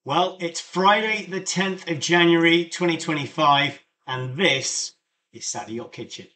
Well, it's Friday, the 10th of January, 2025, and this is Saturday Yacht Kitchen.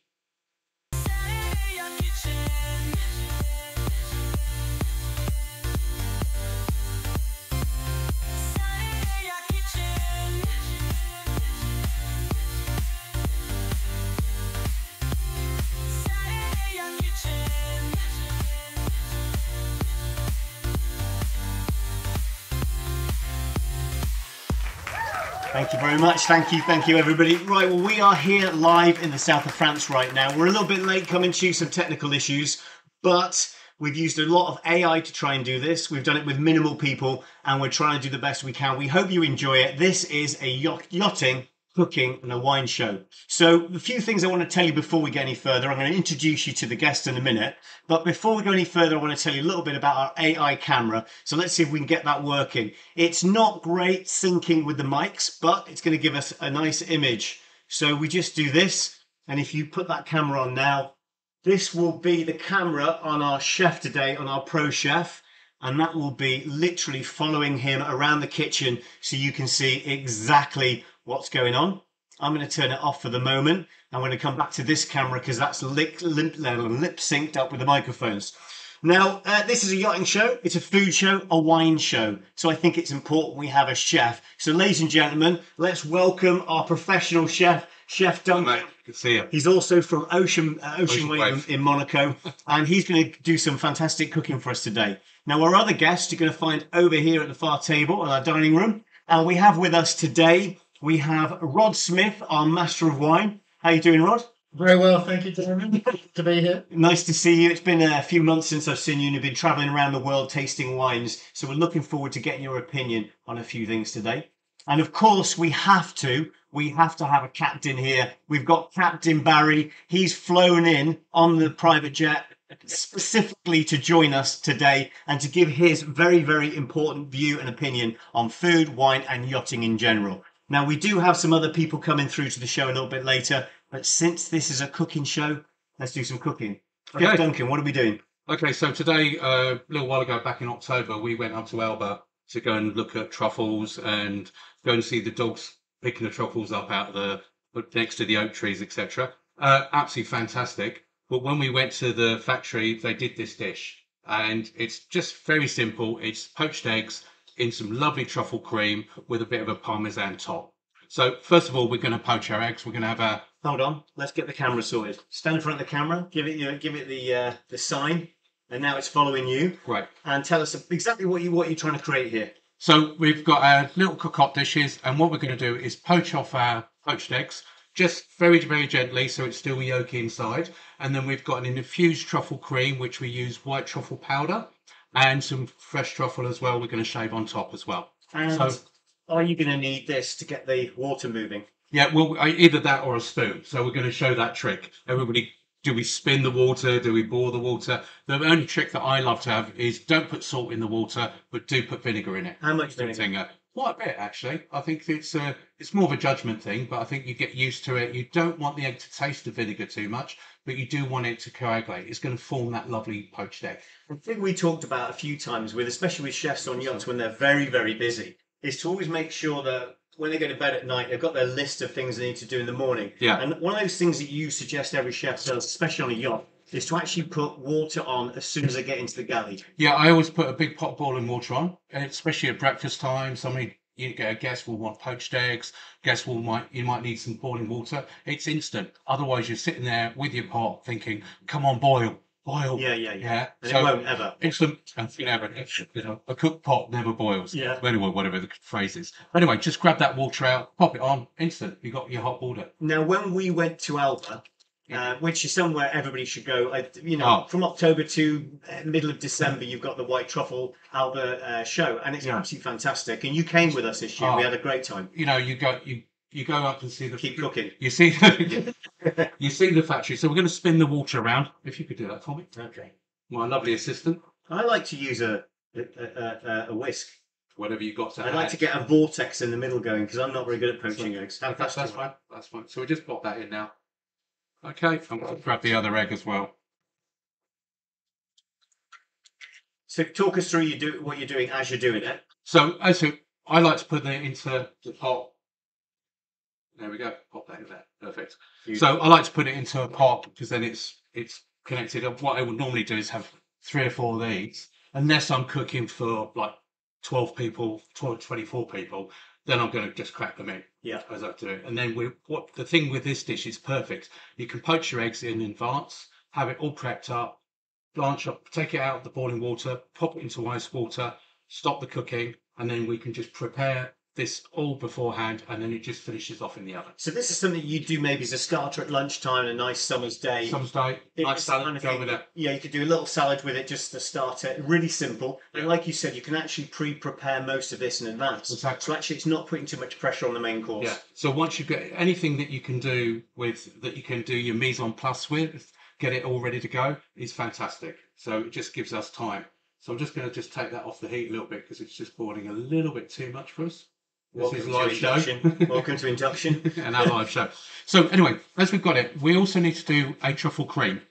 Thank you very much. Thank you everybody. Right, well, we are here live in the south of France right now. We're a little bit late coming to some technical issues, but we've used a lot of AI to try and do this. We've done it with minimal people and we're trying to do the best we can. We hope you enjoy it. This is a yachting, cooking and a wine show. So a few things I want to tell you before we get any further. I'm going to introduce you to the guest in a minute, but before we go any further, I want to tell you a little bit about our AI camera. So let's see if we can get that working. It's not great syncing with the mics, but it's going to give us a nice image. So we just do this, and if you put that camera on now, this will be the camera on our chef today, on our pro chef, and that will be literally following him around the kitchen so you can see exactly what's going on. I'm going to turn it off for the moment. I'm going to come back to this camera because that's lip synced up with the microphones. Now, this is a yachting show. It's a food show, a wine show. So I think it's important we have a chef. So ladies and gentlemen, let's welcome our professional chef, Chef Duncan. Mate, good to see you. He's also from Ocean Wave in Monaco, and he's going to do some fantastic cooking for us today. Now, our other guests you're going to find over here at the far table in our dining room. And we have with us today, we have Rod Smith, our Master of Wine. How you doing, Rod? Very well, thank you, Damian. To be here. Nice to see you. It's been a few months since I've seen you and you've been travelling around the world tasting wines. So we're looking forward to getting your opinion on a few things today. And of course, we have to have a captain here. We've got Captain Barry. He's flown in on the private jet specifically to join us today and to give his very, very important view and opinion on food, wine and yachting in general. Now, we do have some other people coming through to the show a little bit later, but since this is a cooking show, let's do some cooking. Okay, Duncan, what are we doing? Okay, so today, a little while ago, back in October, we went up to Alba to go and look at truffles and go and see the dogs picking the truffles up out of the next to the oak trees, etc. Absolutely fantastic. But when we went to the factory, they did this dish, and it's just very simple. It's poached eggs in some lovely truffle cream with a bit of a parmesan top. So first of all, we're going to poach our eggs. We're going to have our... Hold on, let's get the camera sorted. Stand in front of the camera, give it the sign, and now it's following you. Right. And tell us exactly what you're trying to create here. So we've got our little cocotte dishes, and what we're going to do is poach off our poached eggs, just very, very gently, so it's still yolky inside. And then we've got an infused truffle cream, which we use white truffle powder, and some fresh truffle as well. We're going to shave on top as well. And so, are you going to need this to get the water moving? Yeah, well, either that or a spoon. So we're going to show that trick. Everybody, do we spin the water? Do we boil the water? The only trick that I love to have is don't put salt in the water, but do put vinegar in it. How much vinegar? Quite a bit, actually. I think it's more of a judgment thing, but I think you get used to it. You don't want the egg to taste the vinegar too much, but you do want it to coagulate. It's going to form that lovely poached egg. The thing we talked about a few times especially with chefs on yachts when they're very, very busy, is to always make sure that when they go to bed at night, they've got their list of things they need to do in the morning. Yeah. And one of those things that you suggest every chef does, especially on a yacht, is to actually put water on as soon as they get into the galley. Yeah, I always put a big pot of boiling water on, especially at breakfast time. You get a guest will want poached eggs. You might need some boiling water. It's instant. Otherwise, you're sitting there with your pot thinking, "Come on, boil." Yeah. And so it won't ever. Instant, a cooked pot never boils. Yeah. Anyway, whatever the phrase is. Anyway, just grab that water out, pop it on, instant. You got your hot water. Now, when we went to Alba, which is somewhere everybody should go. From October to middle of December, you've got the White Truffle Alba show, and it's absolutely fantastic. And you came with us this year. We had a great time. You go up and see the... Keep cooking. You see you see the factory. So we're going to spin the water around. If you could do that for me. Okay. My lovely assistant. I like to use a whisk. Whatever you got to I like to get a vortex in the middle going because I'm not very good at poaching eggs. That's fine. That's fine. So we just pop that in now. Okay, I'm going to grab the other egg as well. So talk us through what you're doing as you're doing it. So I like to put it into the pot. There we go. Pop that in there. Perfect. So I like to put it into a pot because then it's connected. What I would normally do is have 3 or 4 of these, unless I'm cooking for like 12 people, 24 people, then I'm going to just crack them in. Yeah. As I do it. And then what the thing with this dish is perfect. You can poach your eggs in advance, have it all prepped up, blanch up, take it out of the boiling water, pop it into ice water, stop the cooking, and then we can just prepare this all beforehand, and then it just finishes off in the oven. So this is something you do maybe as a starter at lunchtime, a nice summer's day. Summer's day, nice salad, go with it. Yeah, you could do a little salad with it just to start it. Really simple. And like you said, you can actually pre-prepare most of this in advance. Exactly. So actually it's not putting too much pressure on the main course. Yeah. So once you get anything that you can do your mise en place with, get it all ready to go, is fantastic. So it just gives us time. So I'm just going to just take that off the heat a little bit because it's just boiling a little bit too much for us. This is live show. Welcome to induction. And our live show. So anyway, as we've got it, we also need to do a truffle cream.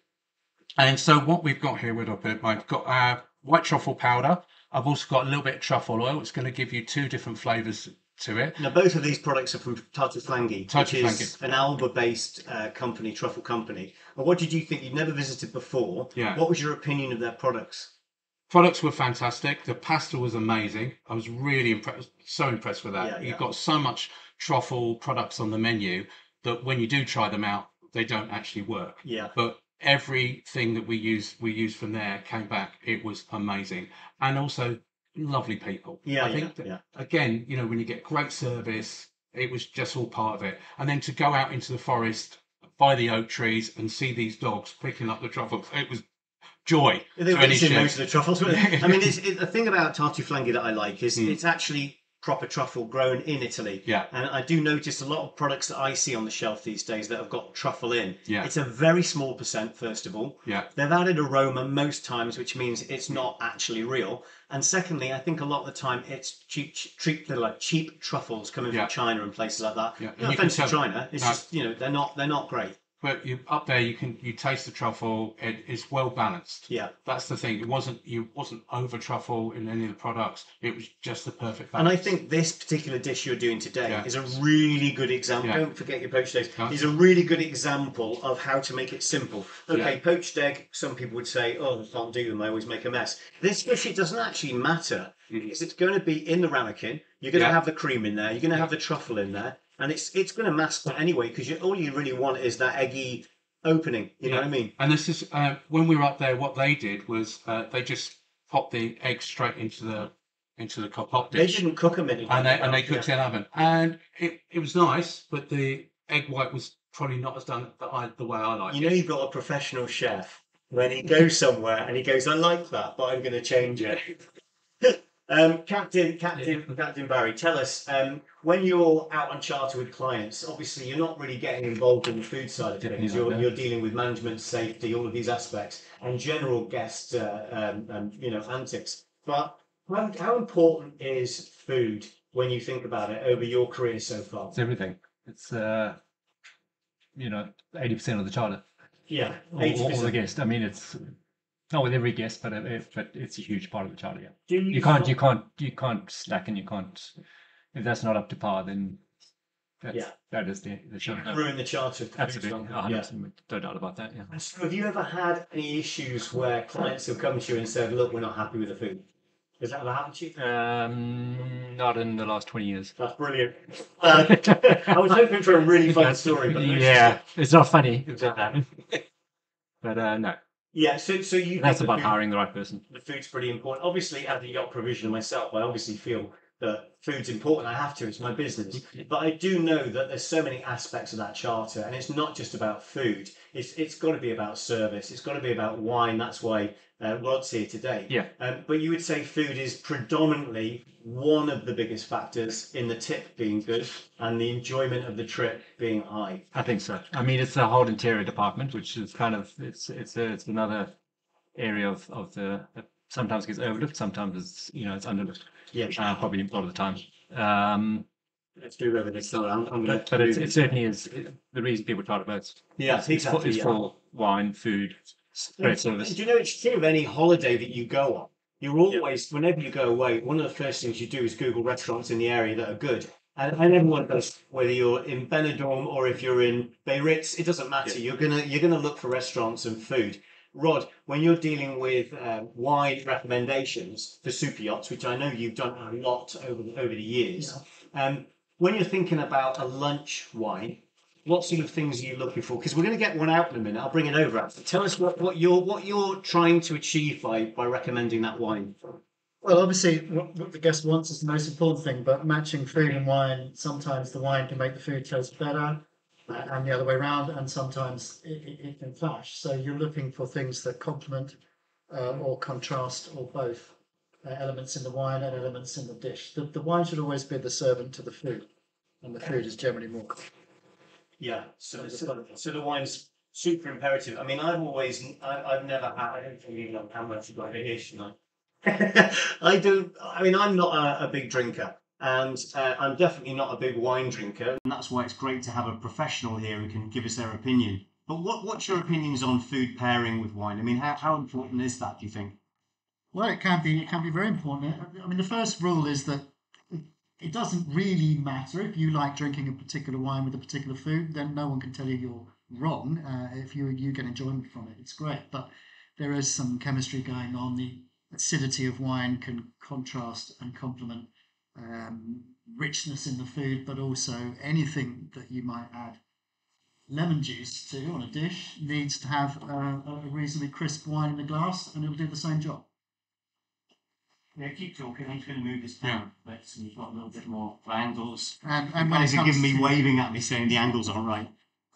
And so what we've got here, I've got our white truffle powder. I've also got a little bit of truffle oil. It's going to give you 2 different flavours to it. Now, both of these products are from Châteauneuf, which is an Alba-based company, truffle company. And what did you think? You'd never visited before. Yeah. What was your opinion of their products? Products were fantastic. The pasta was amazing. I was really impressed, so impressed with that. Yeah, You've got so much truffle products on the menu that when you do try them out, they don't actually work. Yeah. But everything that we used from there came back. It was amazing. And also lovely people. Yeah, I think again, you know, when you get great service, it was just all part of it. And then to go out into the forest by the oak trees and see these dogs picking up the truffles, it was joy. They were eating most of the truffles. I mean, the thing about Châteauneuf that I like is it's actually proper truffle grown in Italy. Yeah. And I do notice a lot of products that I see on the shelf these days that have got truffle in. Yeah. It's a very small percent, first of all. Yeah. They've added aroma most times, which means it's not actually real. And secondly, I think a lot of the time it's cheap truffles coming from China and places like that. Yeah. No offense to China, it's just, you know, they're not great. But up there, you taste the truffle. It's well balanced. Yeah, that's the thing. It wasn't over truffle in any of the products. It was just the perfect balance. And I think this particular dish you're doing today is a really good example. Yeah. Don't forget your poached eggs. It's a really good example of how to make it simple. Okay, poached egg. Some people would say, "Oh, I can't do them. I always make a mess." This dish, it doesn't actually matter because it's going to be in the ramekin. You're going to have the cream in there. You're going to have the truffle in there. And it's going to mask that anyway, because all you really want is that eggy opening. You know what I mean? And this is when we were up there. What they did was they just popped the eggs straight into the pot dish. They didn't cook them in. And they cooked in an oven, and it was nice, but the egg white was probably not as done the way I like it. You know, you've got a professional chef when he goes somewhere and he goes, "I like that, but I'm going to change it." Captain Barry, tell us, when you're out on charter with clients, obviously you're not really getting involved in the food side of things. You're dealing with management, safety, all of these aspects, and general guest, antics. But how important is food when you think about it over your career so far? It's everything. It's 80% of the charter. Yeah, all the guests. I mean, it's not with every guest, but it's a huge part of the charter. Yeah. You can't slack, and you can't. If that's not up to par, then that is the charter. Ruin the charter. Absolutely, 100%, no doubt about that. Yeah. So have you ever had any issues where clients have come to you and said, "Look, we're not happy with the food"? Has that ever happened to you? Not in the last 20 years. That's brilliant. I was hoping for a really fun story, but it's not funny. But no. Yeah, so you. That's about hiring the right person. The food's pretty important. Obviously, as a yacht provisioner myself, I obviously feel that food's important. I have to. It's my business. But I do know that there's so many aspects of that charter, and it's not just about food. It's got to be about service. It's got to be about wine. That's why Rod's here today. Yeah. But you would say food is predominantly one of the biggest factors in the tip being good and the enjoyment of the trip being high. I think so. I mean, it's the whole interior department, which is kind of it's another area of the that sometimes gets overlooked, sometimes it's underlooked. Yeah, probably a lot of the time. Let's do everything. So but it certainly is the reason people charter boats. Yeah, exactly. It's for wine, food, great service. Do you know it's true of any holiday that you go on? You're always, whenever you go away, one of the first things you do is Google restaurants in the area that are good. And everyone does, whether you're in Benidorm or if you're in Biarritz, it doesn't matter. Yeah. You're gonna look for restaurants and food. Rod, when you're dealing with wine recommendations for super yachts, which I know you've done a lot over the years, when you're thinking about a lunch wine, what sort of things are you looking for? Because we're going to get one out in a minute. I'll bring it over. Tell us what you're trying to achieve by recommending that wine. Well, obviously, what the guest wants is the most important thing, but matching food and wine, sometimes the wine can make the food taste better, and the other way around, and sometimes it can clash. So you're looking for things that complement or contrast or both elements in the wine and elements in the dish. The wine should always be the servant to the food, and the food is generally more. Yeah, so the wine's super imperative. I mean, I've never had, I don't think you know how much you've got here tonight. I don't, I mean, I'm not a big drinker, and I'm definitely not a big wine drinker. And that's why it's great to have a professional here who can give us their opinion. But what's your opinions on food pairing with wine? I mean, how important is that, do you think? Well, it can be very important. I mean, the first rule is that it doesn't really matter if you like drinking a particular wine with a particular food, then no one can tell you you're wrong. If you get enjoyment from it, it's great. But there is some chemistry going on. The acidity of wine can contrast and complement richness in the food, but also anything that you might add lemon juice to on a dish needs to have a reasonably crisp wine in the glass, and it'll do the same job. Yeah, keep talking. I'm just going to move this down a bit so we've got a little bit more angles. And you when guys it are comes giving me to, waving at me saying the angles aren't right.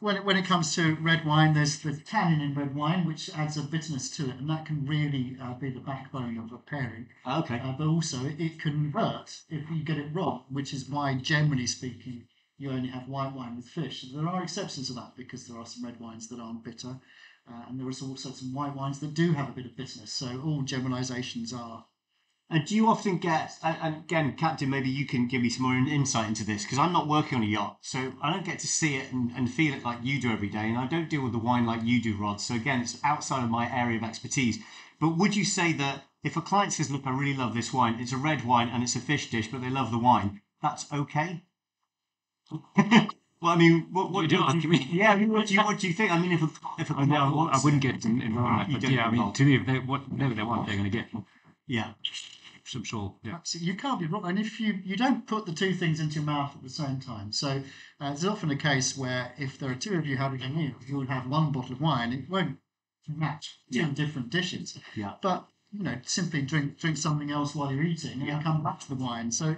when it comes to red wine, there's the tannin in red wine, which adds a bitterness to it, and that can really be the backbone of a pairing. Okay. But also, it can hurt if you get it wrong, which is why, generally speaking, you only have white wine with fish. There are exceptions to that because there are some red wines that aren't bitter, and there are also some white wines that do have a bit of bitterness. So all generalisations are. And do you often get, and again, Captain, maybe you can give me some more insight into this, because I'm not working on a yacht, so I don't get to see it and feel it like you do every day, and I don't deal with the wine like you do, Rod. So again, it's outside of my area of expertise. But would you say that if a client says, look, I really love this wine, it's a red wine and it's a fish dish, but they love the wine, that's okay? Well, I mean, what do you mean? Yeah, I mean, what do you think? I mean, if a client I wouldn't get involved, but yeah, I mean, to me, whatever they want, they're going to get. Yeah. I'm sure. Yeah. Absolutely. You can't be wrong. And if you don't put the two things into your mouth at the same time. So there's often a case where if there are two of you having a meal, you will have one bottle of wine. It won't match two different dishes. Yeah. But, simply drink something else while you're eating and then come back to the wine. So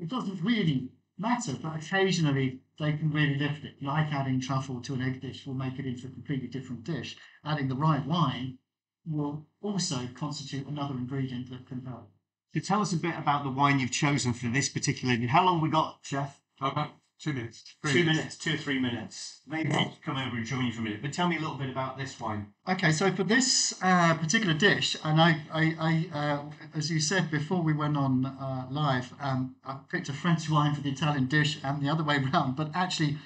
it doesn't really matter, but occasionally they can really lift it. Like adding truffle to an egg dish will make it into a completely different dish. Adding the right wine will also constitute another ingredient that can help. So tell us a bit about the wine you've chosen for this particular. How long we got, Chef? About 2 minutes. 2 minutes, 2 or 3 minutes. Maybe I'll come over and join you for a minute. But tell me a little bit about this wine. Okay, so for this particular dish, and I as you said before we went on live, I picked a French wine for the Italian dish and the other way around. But actually,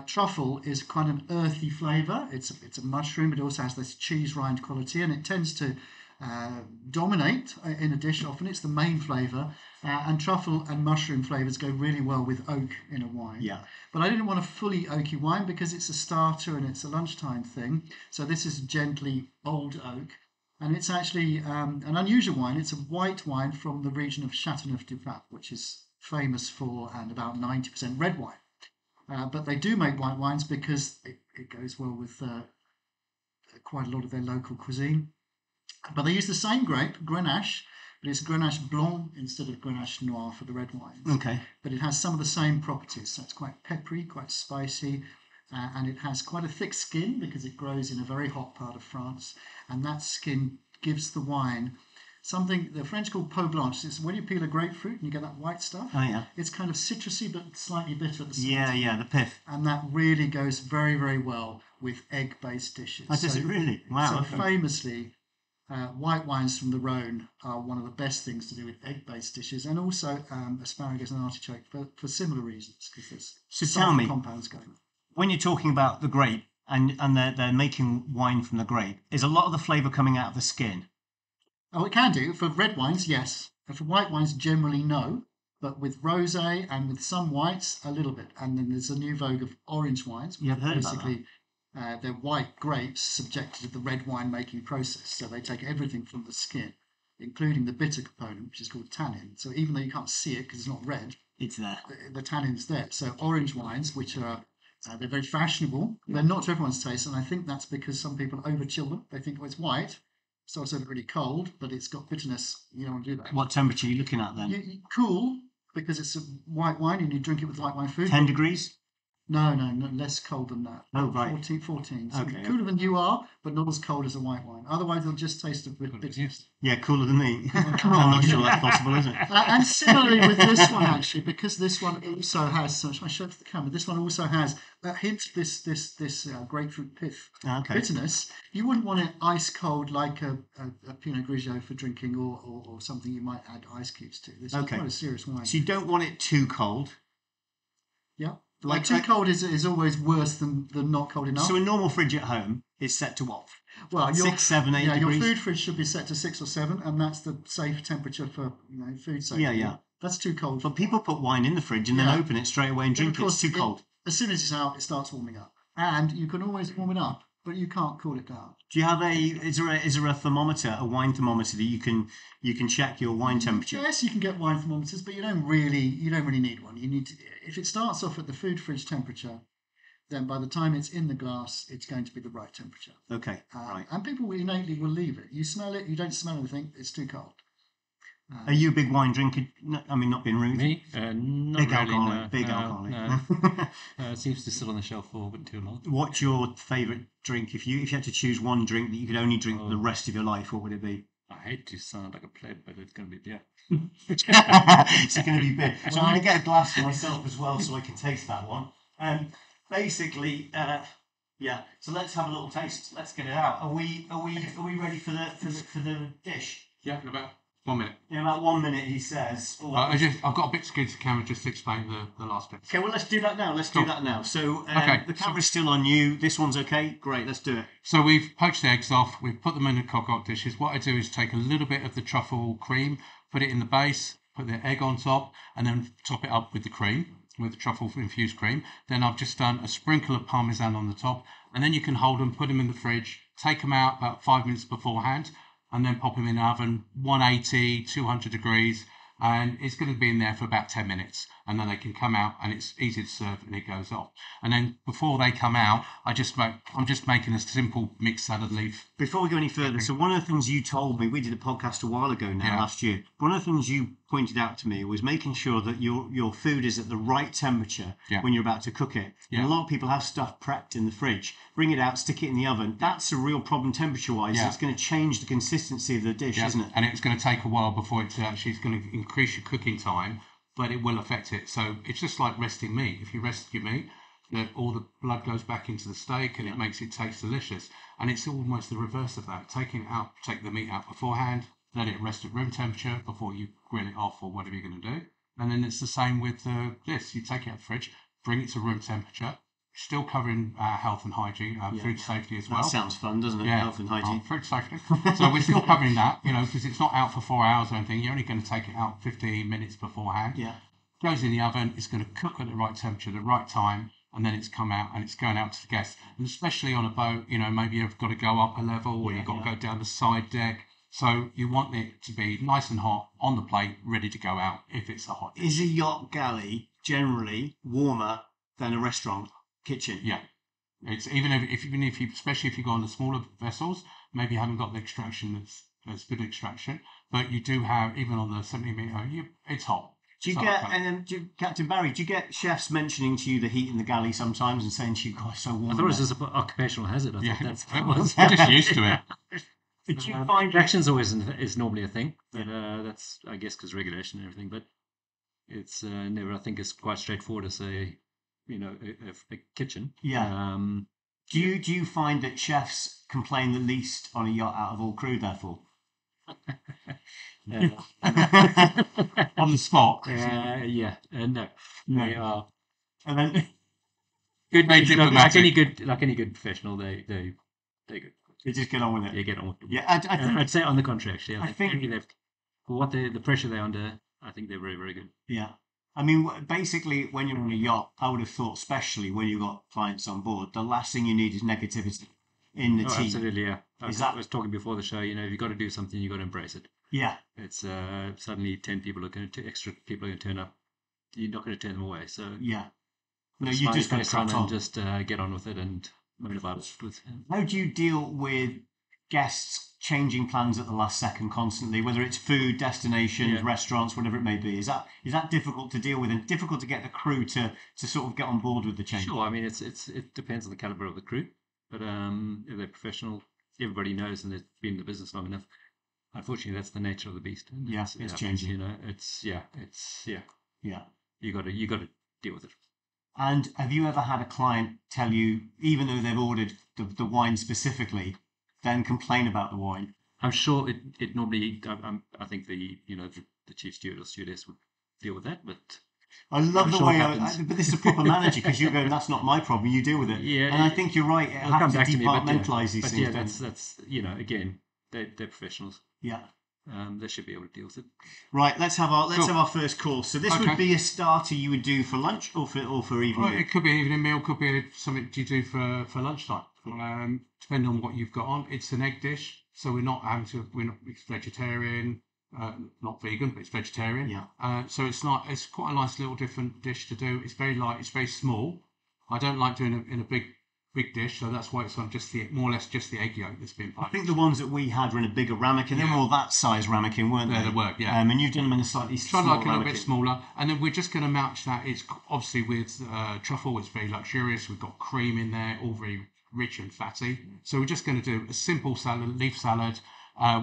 truffle is kind of an earthy flavour. It's a mushroom. It also has this cheese rind quality, and it tends to dominate in a dish. Often it's the main flavour, and truffle and mushroom flavours go really well with oak in a wine. Yeah. But I didn't want a fully oaky wine because it's a starter and it's a lunchtime thing. So this is gently old oak, and it's actually an unusual wine. It's a white wine from the region of Châteauneuf du Pape, which is famous for and about 90% red wine. But they do make white wines because it goes well with quite a lot of their local cuisine. But they use the same grape, Grenache, but it's Grenache Blanc instead of Grenache Noir for the red wines. Okay. But it has some of the same properties. So it's quite peppery, quite spicy, and it has quite a thick skin because it grows in a very hot part of France. And that skin gives the wine something the French call peau blanche. It's when you peel a grapefruit and you get that white stuff. Oh, yeah. It's kind of citrusy but slightly bitter at the same Yeah, time. yeah, the pith. And that really goes very, very well with egg-based dishes. Oh, does it really? Wow. So famously, white wines from the Rhône are one of the best things to do with egg-based dishes, and also asparagus and artichoke for similar reasons, because there's some compounds going on. When you're talking about the grape and they're making wine from the grape, is a lot of the flavour coming out of the skin? Oh, it can do. For red wines, yes. And for white wines, generally no. But with rosé and with some whites, a little bit. And then there's a new vogue of orange wines. Yeah, I've heard about basically, they're white grapes subjected to the red wine making process. So they take everything from the skin, including the bitter component, which is called tannin. So even though you can't see it because it's not red, It's there. the tannin's there. So orange wines, which are they're very fashionable. They're not to everyone's taste, and I think that's because some people over-chill them. They think, oh, it's white, so it's really cold, but it's got bitterness. You don't want to do that. What temperature are you looking at then? You cool, because it's a white wine and you drink it with white wine food. 10 degrees? No, less cold than that. Oh, right. 14. So Okay, cooler than you are, but not as cold as a white wine. Otherwise, it'll just taste a bit bitterness. Yeah, cooler than me. I'm not sure that's possible, is it? And similarly with this one, actually, because this one also has, so I show it to the camera, this one also has a hint of this grapefruit pith bitterness. You wouldn't want it ice cold like a Pinot Grigio for drinking or something you might add ice cubes to. This is quite a serious wine. So you don't want it too cold. Yeah. Like too cold is always worse than not cold enough. So a normal fridge at home is set to what? Well, 6, 7, 8 degrees? Your food fridge should be set to 6 or 7, and that's the safe temperature for food safety. Yeah. That's too cold. But people put wine in the fridge and then open it straight away and drink it. It's too cold. As soon as it's out, it starts warming up. And you can always warm it up, but you can't cool it down. Do you have is there a thermometer, a wine thermometer that you can check your wine temperature? Yes, you can get wine thermometers, but you don't really need one. You need to, if it starts off at the food fridge temperature, then by the time it's in the glass, it's going to be the right temperature. Okay, right. And people innately will leave it. You smell it, you don't smell anything, it's too cold. Are you a big wine drinker? No, I mean, not being rude. Me? Not big really, alcoholic. no. Big No, alcoholic. no. It seems to sit on the shelf for a bit too long. What's your favourite drink? If you had to choose one drink that you could only drink for the rest of your life, what would it be? I hate to sound like a pleb, but it's going to be beer. It's going to be beer. So I'm going to get a glass for myself as well, so I can taste that one. Basically, yeah. So let's have a little taste. Let's get it out. Are we ready for the dish? Yeah, in about 1 minute. In about 1 minute, he says. I've got a bit scared to the camera just to explain the last bit. Okay, well, let's do that now. So Okay, the camera's still on you. This one's okay. Great, let's do it. So we've poached the eggs off. We've put them in the cocotte dishes. What I do is take a little bit of the truffle cream, put it in the base, put the egg on top, and then top it up with the cream, with the truffle infused cream. Then I've just done a sprinkle of parmesan on the top, and then you can hold them, put them in the fridge, take them out about 5 minutes beforehand, and then pop them in the oven, 180, 200 degrees, and it's going to be in there for about 10 minutes, and then they can come out, and it's easy to serve, and it goes off. And then before they come out, I'm just making a simple mixed salad leaf. Before we go any further, so one of the things you told me, we did a podcast a while ago now, last year. One of the things you pointed out to me was making sure that your food is at the right temperature when you're about to cook it. Yeah. And a lot of people have stuff prepped in the fridge. Bring it out, stick it in the oven. That's a real problem temperature-wise. Yeah. It's going to change the consistency of the dish, isn't it? And it's going to take a while before it's going to increase your cooking time, but it will affect it. So it's just like resting meat. If you rest your meat, all the blood goes back into the steak and it makes it taste delicious. And it's almost the reverse of that. Take the meat out beforehand, let it rest at room temperature before you grill it off or whatever you're going to do. And then it's the same with this. You take it out of the fridge, bring it to room temperature, still covering health and hygiene, food safety as well. That sounds fun, doesn't it? Yeah. Health and hygiene. Food safety. So we're still covering that, because it's not out for 4 hours or anything. You're only going to take it out 15 minutes beforehand. Yeah. Goes in the oven. It's going to cook at the right temperature, the right time, and then it's come out and it's going out to the guests. And especially on a boat, maybe you've got to go up a level or you've got to go down the side deck. So you want it to be nice and hot on the plate, ready to go out if it's a hot dish. Is a yacht galley generally warmer than a restaurant kitchen? Yeah. It's even if you especially if you go on the smaller vessels, maybe you haven't got the extraction that's good extraction, but you do have, even on the 70 meter, it's hot. Do you Captain Barry, do you get chefs mentioning to you the heat in the galley sometimes and saying to you, "God, it's so warm"? I thought it was just an occupational hazard. I thought that's what it was. We're just used to it. Did you find reactions always is normally a thing, but that's, I guess, because regulation and everything. But it's never, I think, it's quite straightforward as a kitchen. Yeah. Do you find that chefs complain the least on a yacht out of all crew, therefore? On the spot. No. They are. And then good. Like any good professional, they're good. You just get on with it. Yeah, get on with it. Yeah, I think, I'd say on the contrary, actually. I think for what the pressure they're under, I think they're very, very good. yeah. I mean, basically, when you're on a yacht, I would have thought, especially when you've got clients on board, the last thing you need is negativity in the team. Absolutely, yeah. Is I was talking before the show. If you've got to do something, you've got to embrace it. Yeah. It's suddenly 10 people are going to extra people are going to turn up. You're not going to turn them away. So Yeah. No, you just got to crack on and just get on with it and moan about it. How do you deal with guests changing plans at the last second constantly, whether it's food, destinations, restaurants, whatever it may be? Is that difficult to deal with and difficult to get the crew to sort of get on board with the change? Sure. I mean, it depends on the caliber of the crew, but if they're professional, everybody knows and they've been in the business long enough. Unfortunately, that's the nature of the beast. And it's changing. You know, you got to deal with it. And have you ever had a client tell you, even though they've ordered the wine specifically, then complain about the wine? I'm sure it normally. I think the chief steward or stewardess would deal with that, but I love the way. But this is a proper manager because you're going. That's not my problem. You deal with it. Yeah, and I think you're right. It has to departmentalise these things. Yeah, that's again, they're professionals. Yeah. They should be able to deal with it. Right, let's have our first course. So this would be a starter you would do for lunch or for evening meal? It could be an evening meal, could be something you do for lunchtime. Depending on what you've got on. It's an egg dish, so it's vegetarian, not vegan, but it's vegetarian. Yeah. So it's quite a nice little different dish to do. It's very light, it's very small. I don't like doing it in a big dish, so that's why it's on more or less just the egg yolk that's been piped. I think the ones that we had were in a bigger ramekin. They were all that size ramekin, weren't they? They were, yeah. And you've done them in a slightly smaller a little bit smaller. And then we're just going to match that. It's obviously with truffle, it's very luxurious. We've got cream in there, all very rich and fatty. So we're just going to do a simple salad, leaf salad.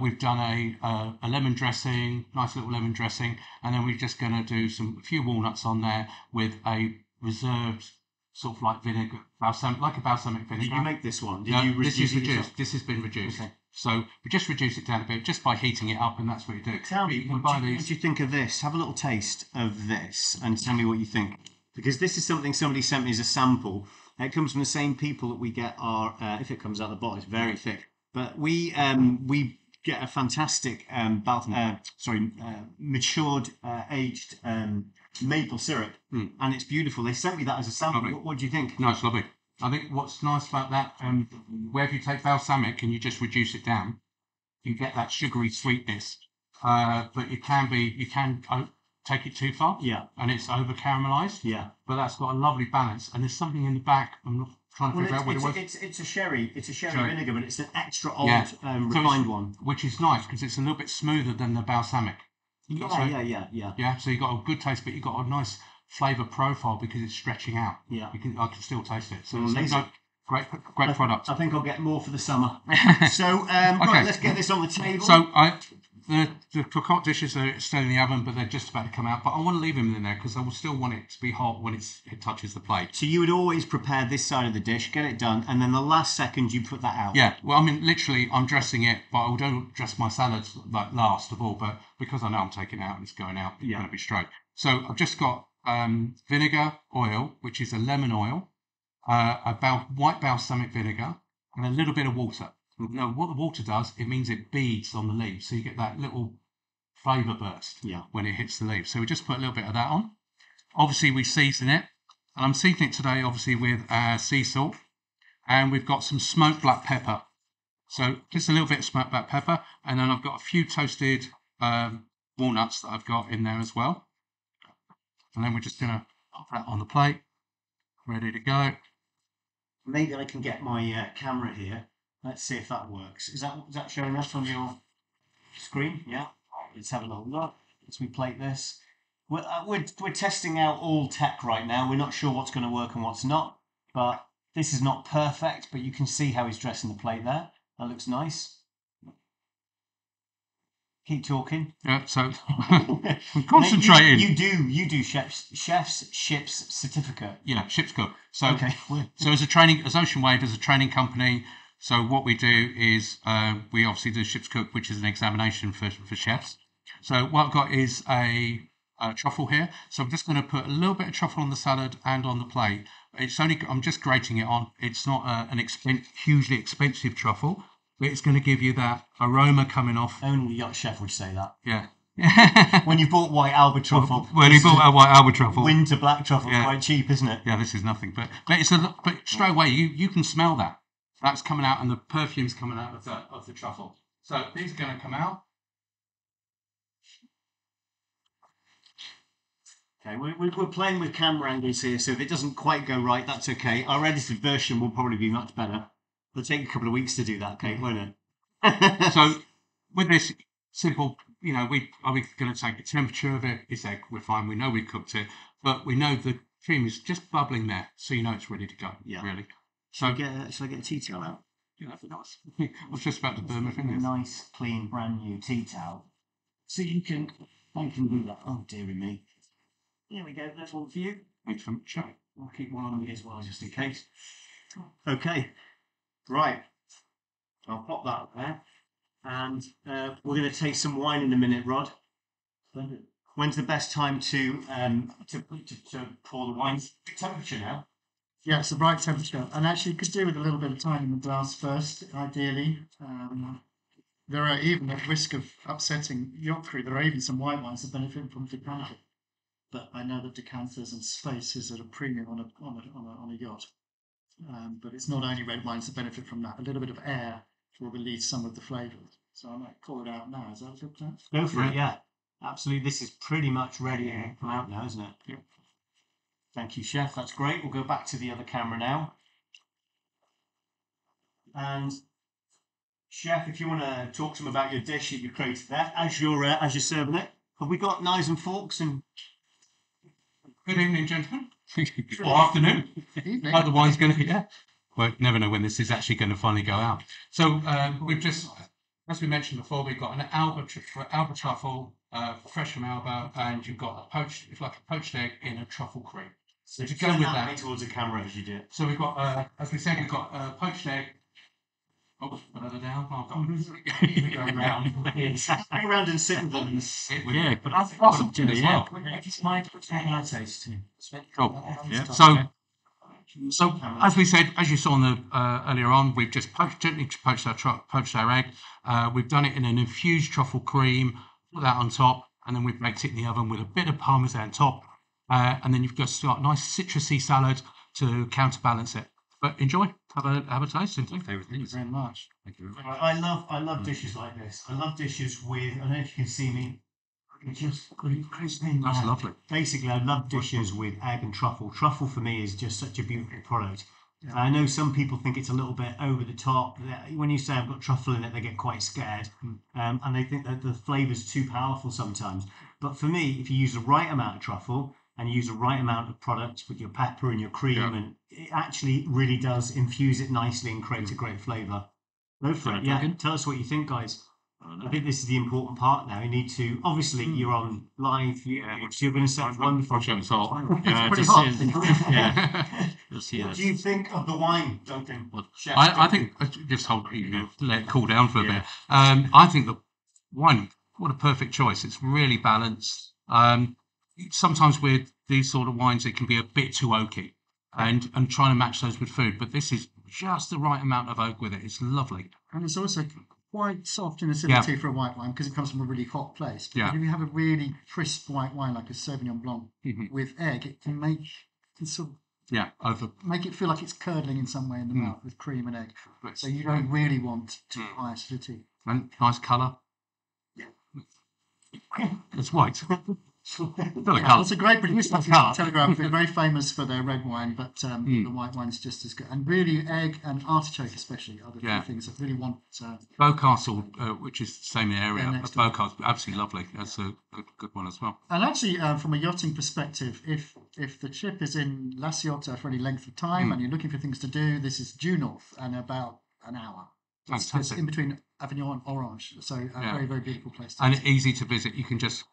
We've done a lemon dressing, nice little lemon dressing. And then we're just going to do a few walnuts on there with a reserved sort of like vinegar, like a balsamic vinegar. Did you make this one? This is reduced. This has been reduced. Okay. So we just reduce it down a bit just by heating it up, and that's what you do. Tell me, what do you think of this? Have a little taste of this and tell me what you think. Because this is something somebody sent me as a sample. It comes from the same people that we get our, if it comes out the bottle, it's very thick. But we get a fantastic matured, aged maple syrup, and it's beautiful. They sent me that as a sample. What do you think? No, it's lovely. I think what's nice about that, where if you take balsamic and you just reduce it down, you get that sugary sweetness. But you can take it too far. Yeah. And it's over caramelized. Yeah. But that's got a lovely balance. And there's something in the back. I'm not trying to figure out what it was. It's a sherry vinegar, but it's an extra old refined one, which is nice because it's a little bit smoother than the balsamic. Yeah. So you've got a good taste, but you've got a nice flavour profile because it's stretching out. Yeah. I can still taste it. So amazing. Great product. I think I'll get more for the summer. So right, let's get this on the table. So the cocotte dishes are still in the oven, but they're just about to come out. But I want to leave them in there because I will still want it to be hot when it touches the plate. So you would always prepare this side of the dish, get it done, and then the last second you put that out. Yeah. Well, I mean, literally, I'm dressing it, but I don't dress my salads like last of all. But because I know I'm taking it out and it's going out, it's going to be straight. So I've just got vinegar oil, which is a lemon oil, white balsamic vinegar, and a little bit of water. Now, what the water does, it means it beads on the leaves, so you get that little flavour burst when it hits the leaves. So we just put a little bit of that on. Obviously, we season it, and I'm seasoning it today, obviously, with sea salt, and we've got some smoked black pepper. So just a little bit of smoked black pepper, and then I've got a few toasted walnuts that I've got in there as well. And then we're just going to pop that on the plate, ready to go. Maybe I can get my camera here. Let's see if that works. Is that showing up on your screen? Yeah. Let's have a little look as we plate this. We're testing out all tech right now. We're not sure what's going to work and what's not. But this is not perfect. But you can see how he's dressing the plate there. That looks nice. Keep talking. Yeah. So I'm concentrating. You do chef's ship's certificate. Yeah, ship's cook. So okay. So as Ocean Wave as a training company. So what we do is we obviously do ship's cook, which is an examination for chefs. So what I've got is a truffle here. So I'm just going to put a little bit of truffle on the salad and on the plate. I'm just grating it on. It's not an hugely expensive truffle. It's going to give you that aroma coming off. Only Yacht Chef would say that. Yeah. When you bought white Alba truffle. When you bought a white Alba truffle. Winter black truffle, quite cheap, isn't it? Yeah, this is nothing. But straight away, you can smell that. That's coming out, and the perfume's coming out of the truffle. So these are going to come out. Okay, we're playing with camera angles here, so if it doesn't quite go right, that's okay. Our edited version will probably be much better. It'll take a couple of weeks to do that, okay, won't it? So with this simple, are we going to take the temperature of this egg? We're fine. We know we cooked it, but we know the cream is just bubbling there, so you know it's ready to go. Yeah. Really. So shall I get a tea towel out? Yeah, that'd be nice. I was just about to burn my fingers. A nice, clean, brand new tea towel, so I can do that. Oh dearie me. Here we go. There's one for you. Thanks so much. I'll keep one on me as well, just in case. Okay. Right. I'll pop that up there. And we're going to taste some wine in a minute, Rod. When's the best time to pour the wine? Temperature now? Yeah, it's the right temperature. And actually, you could do with a little bit of time in the glass first, ideally. There are even, at risk of upsetting yacht crew, there are even some white wines that benefit from decanter. But I know that decanters and space is at a premium on a yacht. But it's not only red wines that benefit from that. A little bit of air will release some of the flavours. So I might pour it out now. Is that a good plan? Go for it, yeah. Absolutely. This is pretty much ready to come out now, isn't it? Yep. Thank you, Chef. That's great. We'll go back to the other camera now. And Chef, if you want to talk to them about your dish that you created there, as you're serving it, have we got knives and forks and... Good evening, gentlemen. Or afternoon. Evening. The wine's going to be, Well, you never know when this is actually going to finally go out. So we've just, as we mentioned before, we've got an Alba truffle, fresh from Alba, and you've got it's like a poached egg in a truffle cream. So to go with that, towards the camera as you do. So we've got, as we said, we've got poached egg. Oh, another down. Oh, God. Go around. Go around and sit with them. Yeah, but that's awesome as well. It's my taste too. Cool. Yeah. So as we said, as you saw earlier on, we've just gently poached our egg. We've done it in an infused truffle cream, put that on top, and then we've baked it in the oven with a bit of parmesan top. And then you've just got nice citrusy salad to counterbalance it. But enjoy, have a taste. Thank you very much. Thank you. I love dishes like this. I love dishes with. I don't know if you can see me. That's lovely. Basically, I love dishes with egg and truffle. Truffle for me is just such a beautiful product. Yeah. I know some people think it's a little bit over the top. When you say I've got truffle in it, they get quite scared, and they think that the flavour's too powerful sometimes. But for me, if you use the right amount of truffle and you use the right amount of product with your pepper and your cream, and it actually really does infuse it nicely and create a great flavour. Go for it. Yeah, tell us what you think, guys. I think this is the important part now. You need to, obviously, you're on live, so you're going to set wonderful. It's hot. Yeah, it's hot. What do you think of the wine, Duncan? I think, just let it cool down for a bit. I think the wine, what a perfect choice. It's really balanced. Sometimes with these sort of wines, it can be a bit too oaky, and trying to match those with food. But this is just the right amount of oak with it. It's lovely. And it's also quite soft in acidity for a white wine because it comes from a really hot place. But if you have a really crisp white wine like a Sauvignon Blanc with egg, it can make make it feel like it's curdling in some way in the mouth with cream and egg. So you don't really want too high acidity. And nice colour. Yeah. It's white. It's a great British Telegraph. They're very famous for their red wine, but the white wine is just as good. And really, egg and artichoke especially are the two things that really want. Bocastle, which is the same area, Bocastle, absolutely lovely. That's a good one as well. And actually, from a yachting perspective, if the ship is in La Ciotat for any length of time and you're looking for things to do, this is due north and about an hour. It's in between Avignon and Orange, so a very, very beautiful place. And it's easy to visit. You can just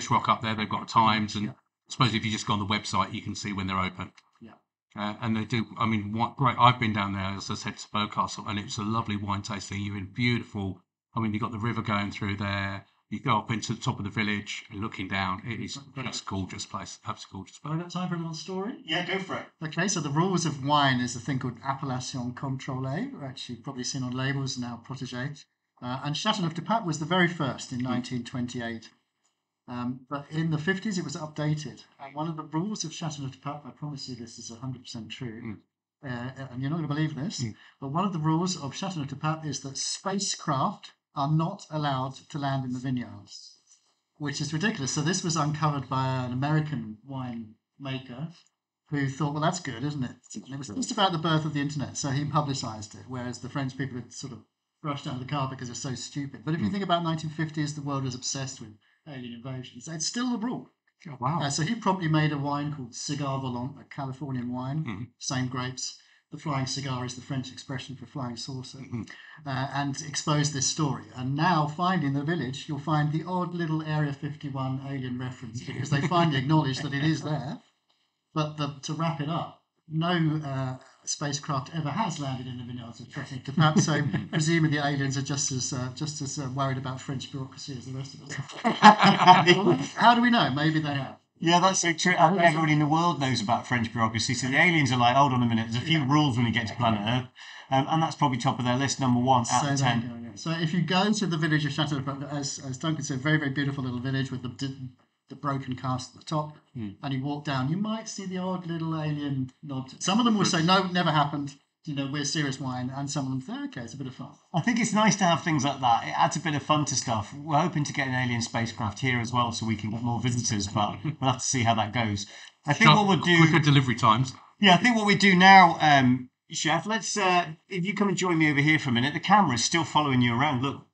rock up there. They've got times, and I suppose if you just go on the website, you can see when they're open. Yeah. And they do. I mean, great. I've been down there, as I said, to Bocastle, and it's a lovely wine tasting. You're in beautiful. I mean, you've got the river going through there. You go up into the top of the village and looking down. It is just a gorgeous place. Absolutely gorgeous place. Have I got time for a little story? Yeah, go for it. Okay, so the rules of wine is a thing called Appellation Contrôlée, which you've probably seen on labels now, protégé. And Châteauneuf de Pape was the very first in 1928. But in the 50s, it was updated. And one of the rules of Châteauneuf de Pape, I promise you this is 100% true, and you're not going to believe this, but one of the rules of Châteauneuf de Pape is that spacecraft are not allowed to land in the vineyards, which is ridiculous. So this was uncovered by an American wine maker who thought, well, that's good, isn't it? And it was just about the birth of the internet, so he publicised it, whereas the French people had sort of brushed under the carpet because it's so stupid. But if you think about 1950s, the world was obsessed with alien invasions. It's still the rule. Oh, wow. So he promptly made a wine called Cigar Volant, a Californian wine, same grapes. The flying cigar is the French expression for flying saucer, and exposed this story. And now, finding the village, you'll find the odd little Area 51 alien reference, because they finally acknowledge that it is there. But to wrap it up, no spacecraft ever has landed in the vineyards of Châteauneuf de Pape, so presumably the aliens are just as worried about French bureaucracy as the rest of us. How do we know? Maybe they have. Yeah, that's so true. I think everybody in the world knows about French bureaucracy. So the aliens are like, hold on a minute, there's a few rules when you get to planet Earth. And that's probably top of their list, number 1 out of 10. So if you go to the village of Châteauneuf, as Duncan said, very, very beautiful little village with the broken cast at the top, and you walk down, you might see the odd little alien nod. Some of them will say, no, never happened. We're serious wine, and some of them think, okay, it's a bit of fun. I think it's nice to have things like that. It adds a bit of fun to stuff. We're hoping to get an alien spacecraft here as well so we can get more visitors, but we'll have to see how that goes. I think what we'll do... Quicker delivery times. Yeah, I think what we do now, Chef, let's... if you come and join me over here for a minute, the camera's still following you around. Look.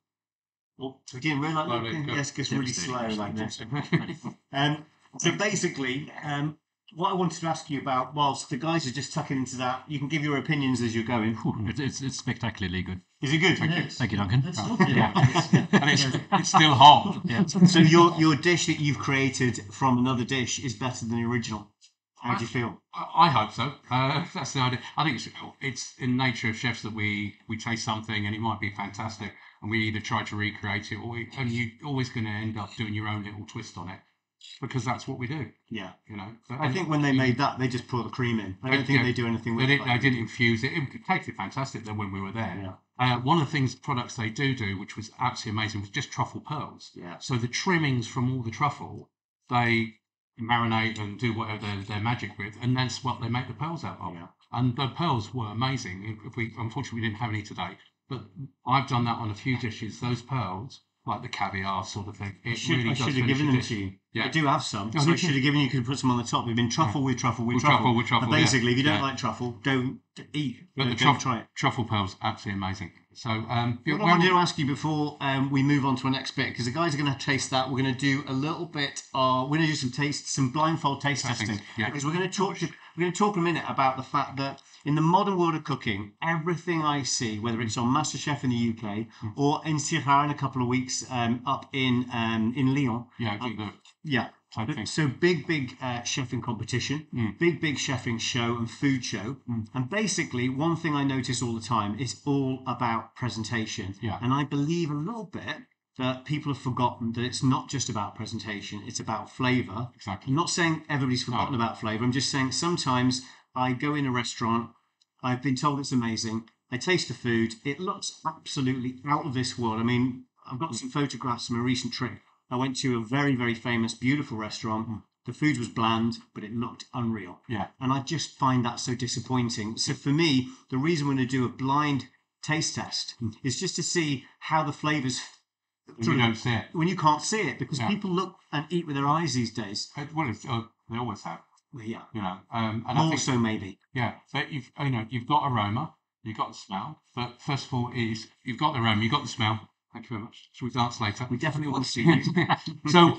Oh, we didn't realise that. Yes, it gets really slow like this. So basically... what I wanted to ask you about, whilst the guys are just tucking into that, you can give your opinions as you're going. It's spectacularly good. Is it good? Thank you, Duncan. It's lovely. And it's still hot. Yeah. So your dish that you've created from another dish is better than the original. How do you feel? I hope so. That's the idea. I think it's in the nature of chefs that we taste something and it might be fantastic, and we either try to recreate it, and you're always going to end up doing your own little twist on it. Because that's what we do. Yeah. But I think when they made that, they just put the cream in. I don't think they do anything with it. They didn't infuse it. It tasted fantastic then when we were there. Yeah. One of the products they do, which was absolutely amazing, was just truffle pearls. Yeah. So the trimmings from all the truffle, they marinate and do whatever their magic with, and that's what they make the pearls out of. Yeah. And the pearls were amazing. Unfortunately, we didn't have any today, but I've done that on a few dishes. Those pearls, like the caviar sort of thing. I should have given them to you. Yeah. I do have some, so I should have given you. Could put some on the top. We've been truffle with truffle with truffle. But basically, if you don't like truffle, don't eat. But don't try it. Truffle pearls, absolutely amazing. So, what I wanted to ask you before we move on to our next bit, because the guys are going to taste that. We're going to do a little bit. We're going to do some blindfold taste testing. Yeah. Because we're going to talk a minute about the fact that in the modern world of cooking, everything I see, whether it's on MasterChef in the UK or in Syrah in a couple of weeks up in Lyon. Yeah, so big chefing competition, big chefing show and food show. And basically, one thing I notice all the time is all about presentation. Yeah. And I believe a little bit that people have forgotten that it's not just about presentation, it's about flavour. Exactly. I'm not saying everybody's forgotten about flavour. I'm just saying sometimes I go in a restaurant, I've been told it's amazing, I taste the food, it looks absolutely out of this world. I mean, I've got some photographs from a recent trip. I went to a very, very famous, beautiful restaurant. The food was bland, but it looked unreal. Yeah. And I just find that so disappointing. So for me, the reason we're going to do a blind taste test is just to see how the flavours... When you don't see it. When you can't see it, because people look and eat with their eyes these days. Well, they always have. Well, yeah. And more I think, so maybe. Yeah. But you've got aroma, you've got the smell. But first of all, you've got the aroma, you've got the smell. Thank you very much. Shall we dance later? We definitely want to see you. So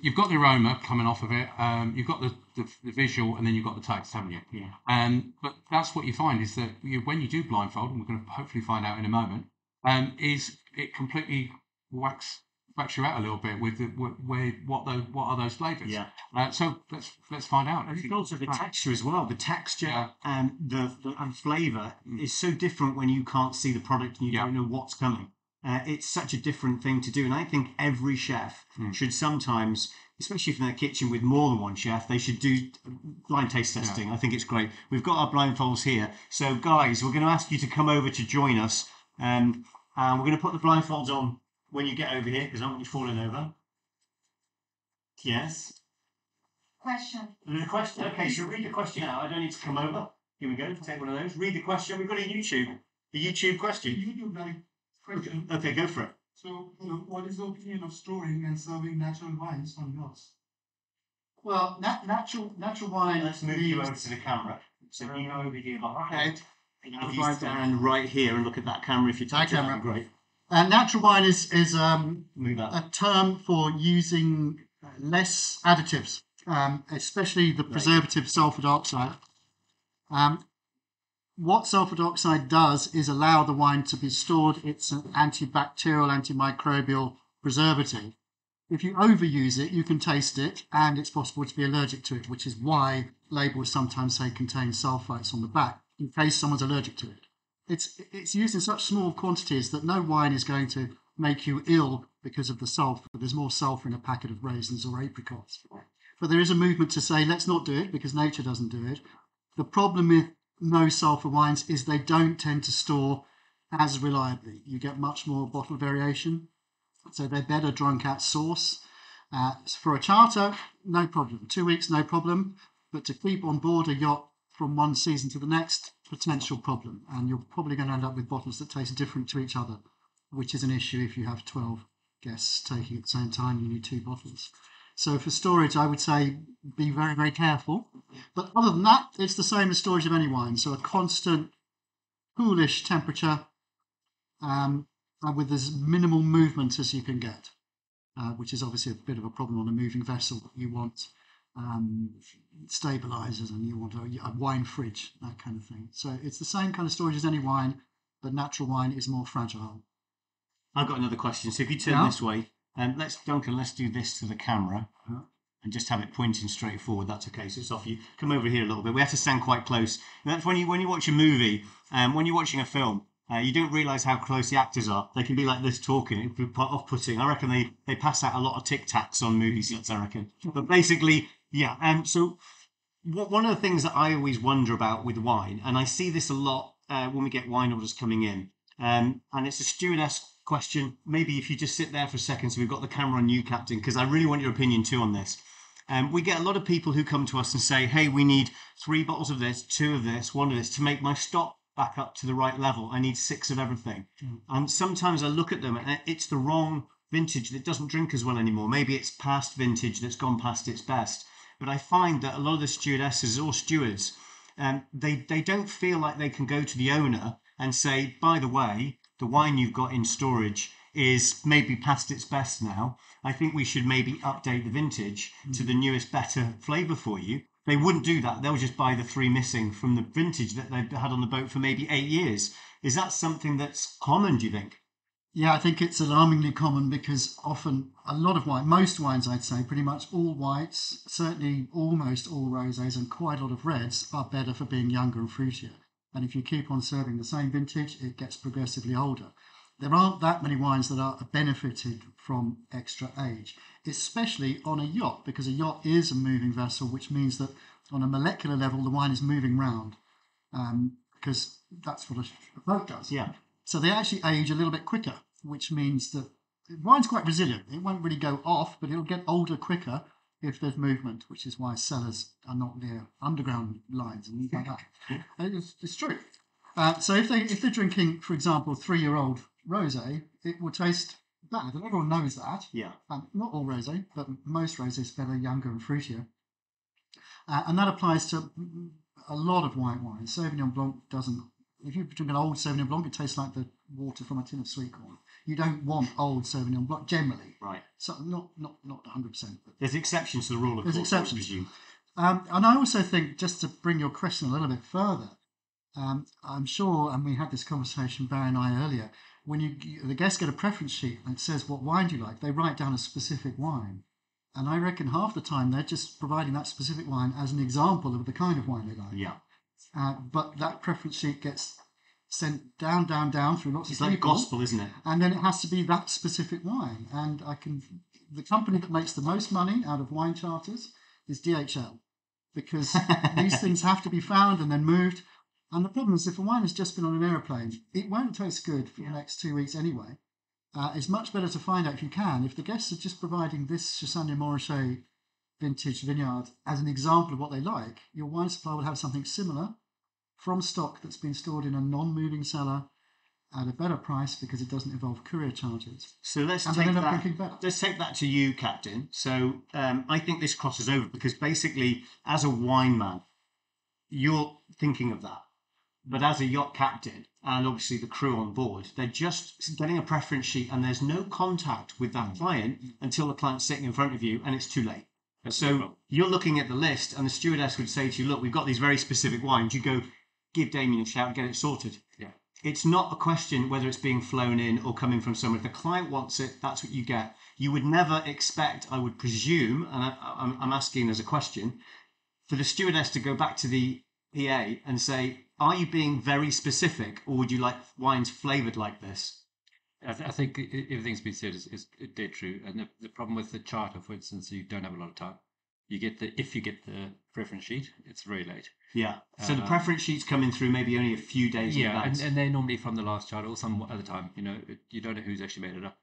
you've got the aroma coming off of it. You've got the visual, and then you've got the taste, haven't you? Yeah. But that's what you find is that when you do blindfold, and we're going to hopefully find out in a moment, is it completely whacks you out a little bit with what are those flavours? Yeah. So let's find out. And also the texture as well. The texture and the flavour is so different when you can't see the product and you don't know what's coming. it's such a different thing to do. And I think every chef should sometimes, especially if in their kitchen with more than one chef, they should do blind taste testing. Yeah. I think it's great. We've got our blindfolds here. So guys, we're going to ask you to come over to join us. And we're going to put the blindfolds on when you get over here, because I don't want you falling over. Yes? Question. There's a question. Okay, so read the question out. I don't need to come over. Here we go. Take one of those. Read the question. We've got a YouTube question. YouTube question. Okay, go for it. So, what is the opinion of storing and serving natural wines on yachts? Well, natural wine. Let's move you over to the camera. So you go over here. Okay. And you stand right here and look at that camera if you touch it. That'd be great. Natural wine is a term for using less additives, especially the preservative sulfur dioxide. What sulfur dioxide does is allow the wine to be stored. It's an antibacterial, antimicrobial preservative. If you overuse it, you can taste it, and it's possible to be allergic to it, which is why labels sometimes say contains sulfites on the back, in case someone's allergic to it. It's used in such small quantities that no wine is going to make you ill because of the sulfur. There's more sulfur in a packet of raisins or apricots. But there is a movement to say, let's not do it because nature doesn't do it. The problem with no sulfur wines is they don't tend to store as reliably. You get much more bottle variation. So they're better drunk at source. For a charter, no problem. 2 weeks, no problem. But to keep on board a yacht from one season to the next, potential problem. And you're probably going to end up with bottles that taste different to each other, which is an issue if you have 12 guests taking at the same time. You need 2 bottles. So for storage, I would say be very, very careful. But other than that, it's the same as storage of any wine. So a constant, coolish temperature with as minimal movement as you can get, which is obviously a bit of a problem on a moving vessel. You want stabilizers and you want a wine fridge, that kind of thing. So it's the same kind of storage as any wine, but natural wine is more fragile. I've got another question. So if you turn this way, Duncan, let's do this to the camera and just have it pointing straight forward. That's okay. So it's off you. Come over here a little bit. We have to stand quite close. And that's when you watch a movie, when you're watching a film, you don't realise how close the actors are. They can be like this talking. It can be off-putting. I reckon they pass out a lot of Tic Tacs on movie sets, I reckon. But basically, yeah. So one of the things that I always wonder about with wine, and I see this a lot when we get wine orders coming in, and it's a stewardess question. Maybe if you just sit there for a second, so we've got the camera on you, Captain, because I really want your opinion too on this. We get a lot of people who come to us and say, hey, we need 3 bottles of this, 2 of this, 1 of this to make my stock back up to the right level. I need 6 of everything. And sometimes I look at them and it's the wrong vintage that doesn't drink as well anymore. Maybe it's past vintage that's gone past its best. But I find that a lot of the stewardesses or stewards, they don't feel like they can go to the owner and say, by the way, the wine you've got in storage is maybe past its best now. I think we should maybe update the vintage to the newest, better flavour for you. They wouldn't do that. They'll just buy the 3 missing from the vintage that they've had on the boat for maybe 8 years. Is that something that's common, do you think? Yeah, I think it's alarmingly common because often a lot of wine, most wines I'd say, pretty much all whites, certainly almost all rosés and quite a lot of reds are better for being younger and fruitier. And if you keep on serving the same vintage, it gets progressively older. There aren't that many wines that are benefited from extra age, especially on a yacht, because a yacht is a moving vessel, which means that on a molecular level, the wine is moving round, because that's what a boat does. Yeah. So they actually age a little bit quicker, which means that wine's quite resilient. It won't really go off, but it'll get older quicker if there's movement, which is why cellars are not near underground lines and things like that. It's true. So if they're drinking, for example, 3-year-old rosé, it will taste bad, and everyone knows that. Yeah. Not all rosé, but most rosés better younger and fruitier. And that applies to a lot of white wines. Sauvignon Blanc doesn't. If you drink an old Sauvignon Blanc, it tastes like the water from a tin of sweet corn. You don't want old Sauvignon Blanc generally. Right. So not 100%. But there's exceptions to the rule, of course. There's exceptions. And I also think, just to bring your question a little bit further, I'm sure, and we had this conversation, Barry and I, earlier, when the guests get a preference sheet and it says, what wine do you like? They write down a specific wine. And I reckon half the time they're just providing that specific wine as an example of the kind of wine they like. Yeah. But that preference sheet gets sent down, down, down through lots It's of like people. gospel, isn't it? And then it has to be that specific wine. And the company that makes the most money out of wine charters is DHL, because these things have to be found and then moved. And the problem is, if a wine has just been on an aeroplane, it won't taste good for the next 2 weeks anyway. It's much better to find out, if you can, if the guests are just providing this Chassagne Montrachet vintage vineyard as an example of what they like, your wine supply will have something similar from stock that's been stored in a non-moving cellar at a better price because it doesn't involve courier charges. So let's And take then end up that. drinking better. Let's take that to you, Captain. So I think this crosses over because basically, as a wine man, you're thinking of that. But as a yacht captain, and obviously the crew on board, they're just getting a preference sheet and there's no contact with that client until the client's sitting in front of you and it's too late. So you're looking at the list and the stewardess would say to you, look, we've got these very specific wines. You go, give Damian a shout and get it sorted. Yeah. It's not a question whether it's being flown in or coming from somewhere. If the client wants it, that's what you get. You would never expect, I would presume, and I'm asking as a question, for the stewardess to go back to the PA and say, are you being very specific or would you like wines flavoured like this? I think everything's been said is dead true. And the problem with the charter, for instance, you don't have a lot of time. If you get the preference sheet, it's very late. Yeah. So the preference sheet's coming through maybe only a few days in advance. and they're normally from the last charter or some other time. You don't know who's actually made it up.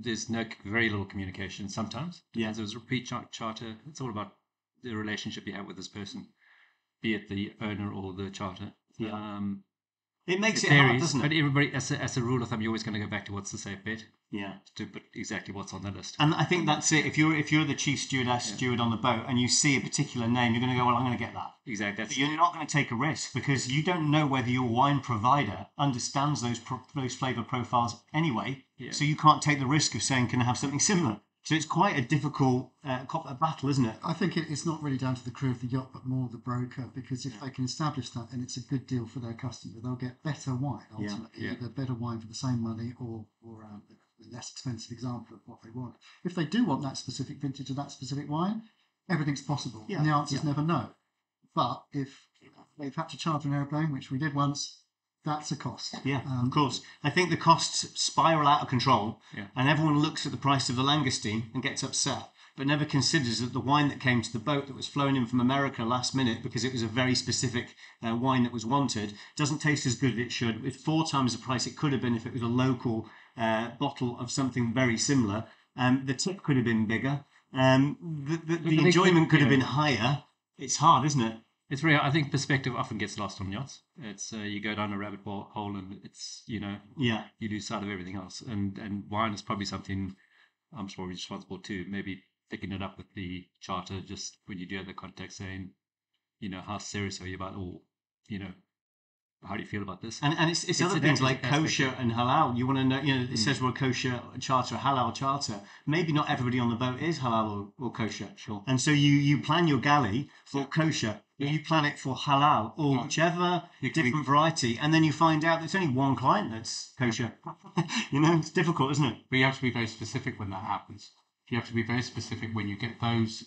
There's very little communication sometimes. Yeah. As a repeat charter, it's all about the relationship you have with this person, be it the owner or the charter. Yeah. It makes it hard, doesn't it? But everybody, as a rule of thumb, you're always going to go back to what's the safe bet. Yeah. To put exactly what's on the list. And I think that's it. If you're the chief steward on the boat and you see a particular name, you're going to go, well, I'm going to get that. Exactly. But you're not going to take a risk because you don't know whether your wine provider understands those flavour profiles anyway. Yeah. So you can't take the risk of saying, can I have something similar? So it's quite a difficult battle, isn't it? I think it's not really down to the crew of the yacht, but more the broker, because if they can establish that and it's a good deal for their customer, they'll get better wine ultimately, either better wine for the same money or a less expensive example of what they want. If they do want that specific vintage of that specific wine, everything's possible, and the answer is never no. But if they've had to charter an airplane, which we did once, that's a cost. Yeah, of course. I think the costs spiral out of control and everyone looks at the price of the langoustine and gets upset, but never considers that the wine that came to the boat that was flown in from America last minute because it was a very specific wine that was wanted doesn't taste as good as it should. With 4 times the price it could have been if it was a local bottle of something very similar. The tip could have been bigger. The enjoyment could have been higher. It's hard, isn't it? It's very. I think perspective often gets lost on yachts. It's you go down a rabbit hole and it's you lose sight of everything else. And wine is probably something I'm probably responsible to maybe picking it up with the charter just when you do have the context saying, how serious are you about how do you feel about this? And it's other things like kosher and halal. You want to know, it says we're a kosher charter, a halal charter. Maybe not everybody on the boat is halal or kosher. Sure. And so you plan your galley for kosher, or you plan it for halal, or whichever different variety, and then you find out there's only one client that's kosher. It's difficult, isn't it? But you have to be very specific when that happens. You have to be very specific when you get those,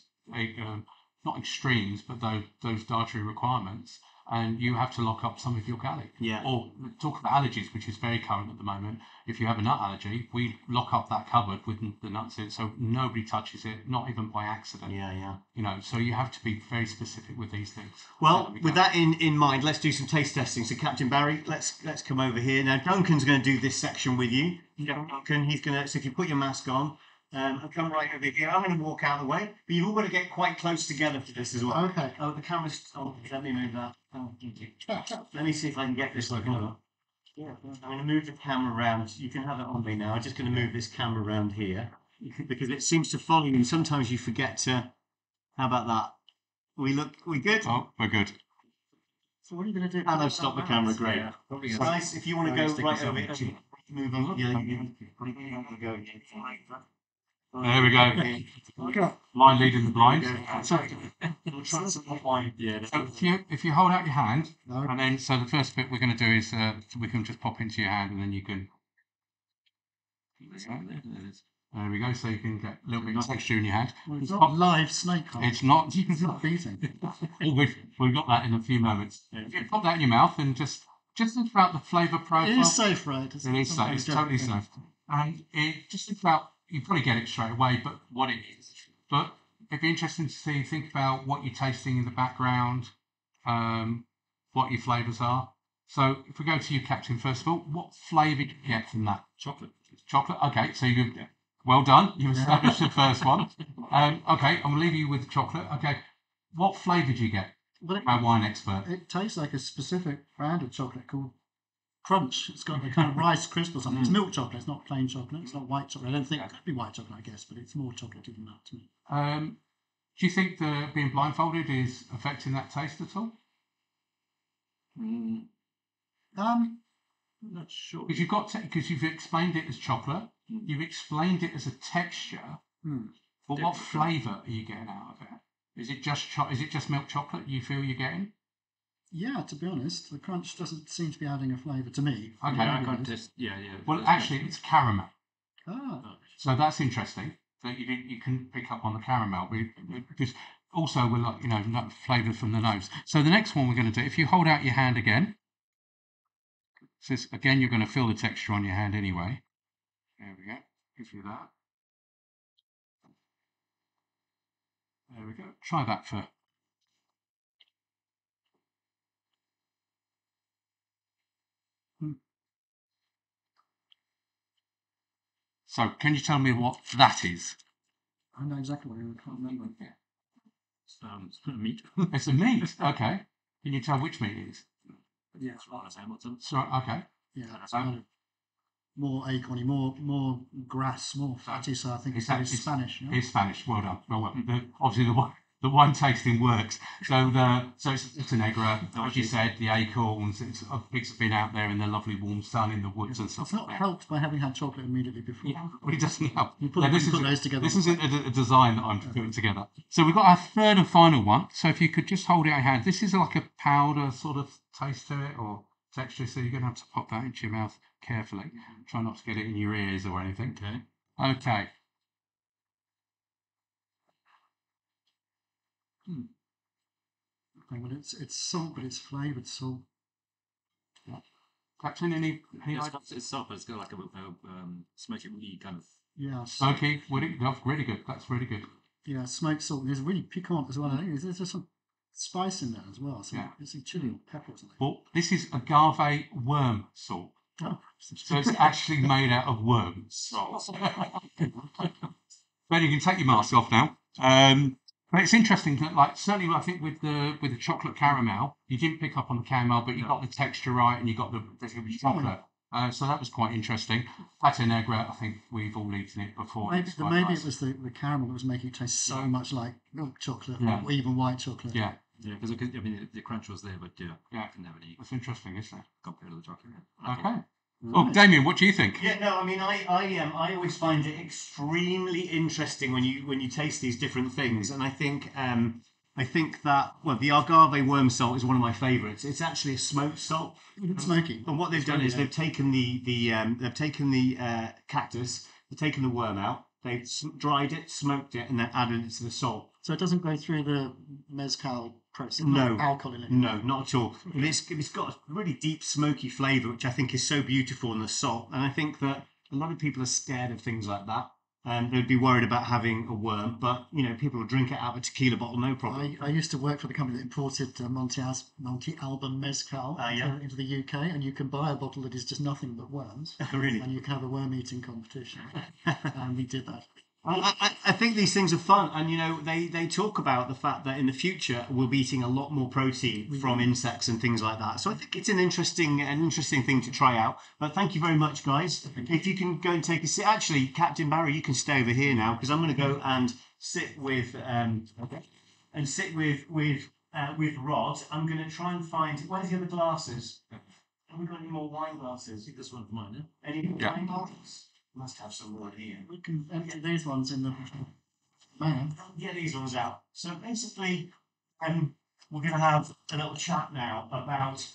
not extremes, but those dietary requirements. And you have to lock up some of your galley. Yeah. Or talk about allergies, which is very current at the moment. If you have a nut allergy, we lock up that cupboard with the nuts in, so nobody touches it, not even by accident. Yeah. So you have to be very specific with these things. Well, with that in mind, let's do some taste testing. So, Captain Barry, let's come over here now. Duncan's going to do this section with you. Duncan, he's going to. So, if you put your mask on. And come right over here. I'm going to walk out of the way, but you've all got to get quite close together for this as well. Okay. Oh, the camera's. Oh, let me move that. Oh, let me see if I can get this looking up. Yeah. I'm going to move the camera around. You can have it on me now. I'm just going to move this camera around here because it seems to follow you. Sometimes you forget to. How about that? We good? Oh, we're good. So what are you going to do? And I've stopped the camera. Great. Yeah. Nice. If you want to go right over it, move on. Yeah, you can go. There we go. Okay. Line leading the blind. So Yeah. if you hold out your hand, No. and then the first bit we're going to do is we can just pop into your hand, and then you can. There we go. So you can get a little bit of texture in your hand. Well, it's not live snake hunt. It's not. It's not beating. We've got that in a few moments. If you pop that in your mouth and just just think about the flavour profile. It is safe, right? It is safe. It's totally safe. And just think about, you probably get it straight away, but what it is. But it'd be interesting to think about what you're tasting in the background, what your flavours are. So if we go to you, Captain, first of all, what flavour did you get from that? Chocolate. Chocolate. Okay, so well done. You established the first one. Okay, I'm going to leave you with chocolate. Okay, what flavour do you get? Well, My wine expert. it tastes like a specific brand of chocolate called Crunch. It's got a kind of rice crisp or something. It's milk chocolate. It's not plain chocolate. It's not white chocolate. I don't think it could be white chocolate, I guess, but it's more chocolatey than that to me. Do you think the being blindfolded is affecting that taste at all? Um, I'm not sure. Because you've explained it as chocolate, you've explained it as a texture. But what flavour are you getting out of it? Is it just milk chocolate you feel you're getting? Yeah, to be honest, the crunch doesn't seem to be adding a flavour to me. Okay, I can't taste. Yeah. Well, actually, it's caramel. Ah, So that's interesting that you can pick up on the caramel because also we're like flavour from the nose. So the next one we're going to do, if you hold out your hand again, so again you're going to feel the texture on your hand anyway. There we go. Give you that. There we go. Try that for. So, can you tell me what that is? I know exactly what I can't remember. It's meat. It's a meat. Okay. Can you tell which meat it is? Yeah, It's Rhône Hamilton. So, okay. yeah, it's kind of more acorny, more grass, more fatty. So I think it's Spanish. Yeah? It's Spanish. Well done. Well, obviously the wine tasting works. So it's an Negra, as you said, the acorns. Pigs have been out there in the lovely warm sun in the woods and stuff. It's not helped by having had chocolate immediately before. Yeah, well, it doesn't help. You put those together. This isn't a design that I'm putting together. So we've got our third and final one. So if you could just hold it in your hand. This is like a powder sort of taste to it or texture. So you're going to have to pop that into your mouth carefully. Try not to get it in your ears or anything. Okay. Well, it's salt, but it's flavoured salt. Captain, any ideas? It's soft, but it's got like a smoky, woody kind of. Yeah. Smoky, woody, really good. That's really good. Yeah, smoked salt. There's really piquant as well. I think there's some spice in there as well. So there's some chili or pepper or something. Well, this is agave worm salt. Oh. So it's actually made out of worms. But you can take your mask off now. But it's interesting that, like, certainly I think with the chocolate caramel, you didn't pick up on the caramel, but you got the texture right and you got the chocolate. So that was quite interesting. Pate Negra, I think we've all eaten it before. Maybe it was the caramel that was making it taste so much like milk chocolate or even white chocolate. Yeah, because I mean the crunch was there, but I didn't have any. That's interesting, isn't it? Compared to the chocolate. Okay. Oh, Damian, what do you think? Yeah, no, I mean, I always find it extremely interesting when you taste these different things, and I think that the agave worm salt is one of my favourites. It's actually a smoked salt. It's smoky. And what they've done is they've taken the cactus, they've taken the worm out, they've dried it, smoked it, and then added it to the salt. So it doesn't go through the mezcal process. No, alcohol in it. No, not at all. But it's got a really deep smoky flavour, which I think is so beautiful in the salt. And I think that a lot of people are scared of things like that. They'd be worried about having a worm, but people will drink it out of a tequila bottle, no problem. I used to work for the company that imported Monte Alba mezcal into the UK, and you can buy a bottle that is just nothing but worms. Really? And you can have a worm eating competition. And we did that. I think these things are fun, and they talk about the fact that in the future we'll be eating a lot more protein from insects and things like that. So I think it's an interesting thing to try out. But thank you very much, guys. If you can go and take a sit, actually, Captain Barry, you can stay over here now because I'm going to go and sit with Rod. I'm going to try and find where's the other glasses. Have we got any more wine glasses? I think this one's mine. Yeah? Any more wine glasses? Must have some more here. We can empty these ones in the man. Get these ones out. So basically, we're going to have a little chat now about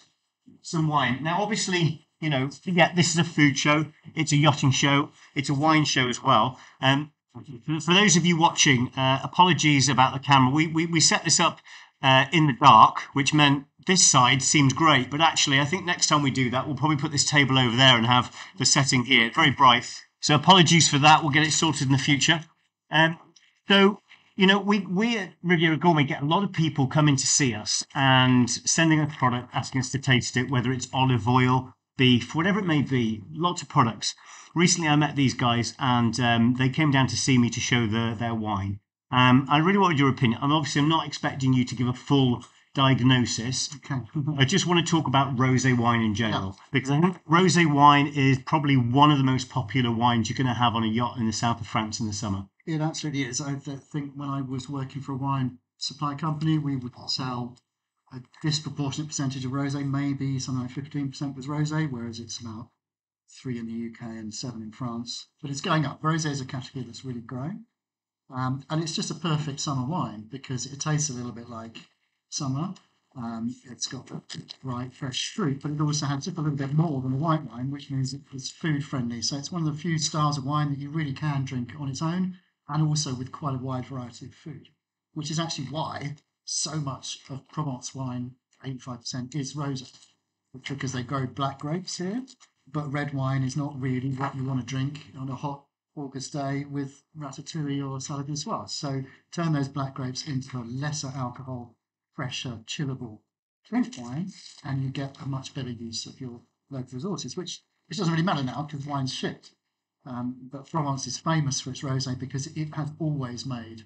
some wine. Now, obviously, this is a food show. It's a yachting show. It's a wine show as well. For those of you watching, apologies about the camera. We set this up in the dark, which meant this side seemed great. But actually, I think next time we do that, we'll probably put this table over there and have the setting here. Very bright. So apologies for that. We'll get it sorted in the future. So, you know, we at Riviera Gourmet get a lot of people coming to see us and sending us product, asking us to taste it, whether it's olive oil, beef, whatever it may be, lots of products. Recently, I met these guys and they came down to see me to show their wine. I really wanted your opinion. And obviously, I'm not expecting you to give a full diagnosis. Okay. I just want to talk about rosé wine in general, because I think rosé wine is probably one of the most popular wines you're going to have on a yacht in the south of France in the summer. It absolutely is. I think when I was working for a wine supply company, we would sell a disproportionate percentage of rosé, maybe something like 15% was rosé, whereas it's about 3 in the UK and 7 in France. But it's going up. Rosé is a category that's really growing. And it's just a perfect summer wine because it tastes a little bit like summer. It's got bright, fresh fruit, but it also has just a little bit more than a white wine, which means it's food friendly. So it's one of the few styles of wine that you really can drink on its own and also with quite a wide variety of food, which is actually why so much of Provence wine, 85%, is rosé, because they grow black grapes here, but red wine is not really what you want to drink on a hot August day with ratatouille or salad niçoise. So turn those black grapes into a lesser alcohol, fresher, chillable drink wine, and you get a much better use of your local resources, which doesn't really matter now because wine's shit. But Provence is famous for its rosé because it has always made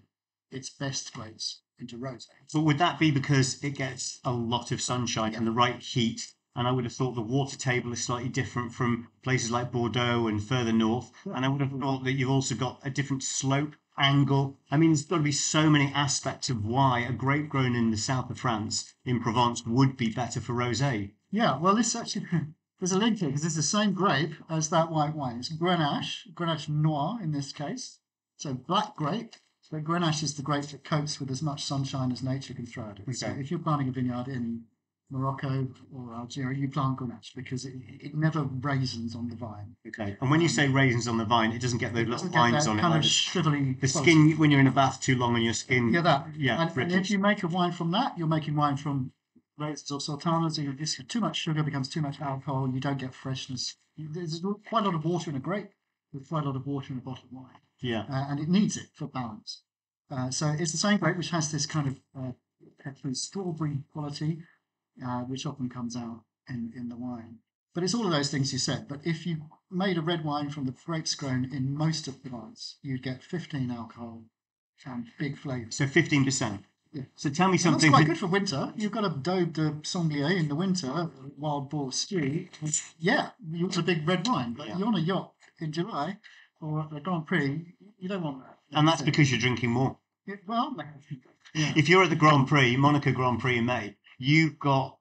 its best grapes into rosé. But would that be because it gets a lot of sunshine and the right heat? And I would have thought the water table is slightly different from places like Bordeaux and further north. And I would have thought that you've also got a different slope, angle. I mean, there's got to be so many aspects of why a grape grown in the south of France, in Provence, would be better for rosé. Yeah, well, this actually, there's a link here because it's the same grape as that white wine. It's Grenache Noir in this case. So black grape, but Grenache is the grape that copes with as much sunshine as nature can throw at it. Okay. So if you're planting a vineyard in Morocco or Algeria, you plant Grenache because it never raisins on the vine. Okay. And when you say raisins on the vine, it doesn't get those little lines on it. Kind of shrivelly. The skin, when you're in a bath too long on your skin. Yeah, that. Yeah. And if you make a wine from that, you're making wine from raisins or sultanas. Too much sugar becomes too much alcohol. You don't get freshness. There's quite a lot of water in a grape. There's quite a lot of water in a bottle of wine. Yeah. And it needs it for balance. So it's the same grape which has this kind of peppery strawberry quality. Which often comes out in the wine. But it's all of those things you said. But if you made a red wine from the grapes grown in most of Provence, you'd get 15 alcohol and big flavour. So 15%. Yeah. So tell me something. And that's quite good for winter. You've got a daube de sanglier in the winter, wild boar stew. Yeah, you want a big red wine. But you're on a yacht in July or at the Grand Prix, you don't want that. And that's because you're drinking more. Well, yeah. If you're at the Grand Prix, Monaco Grand Prix in May, you've got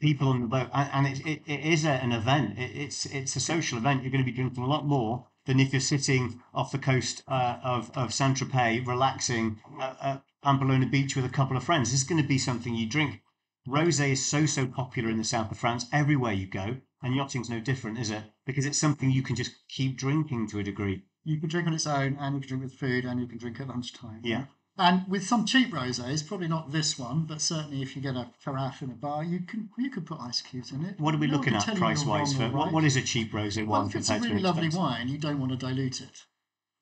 people on the boat, and it is an event. It's a social event. You're going to be drinking a lot more than if you're sitting off the coast of Saint-Tropez, relaxing at Pamplona Beach with a couple of friends. This is going to be something you drink. Rosé is so popular in the south of France, everywhere you go, and yachting's no different, is it? Because it's something you can just keep drinking to a degree. You can drink on its own, and you can drink with food, and you can drink at lunchtime. Yeah. And with some cheap rosés, probably not this one, but certainly if you get a carafe in a bar, you could put ice cubes in it. What are we looking at price-wise for right. what is a cheap rosé wine? Well, if it's a really lovely wine, you don't want to dilute it.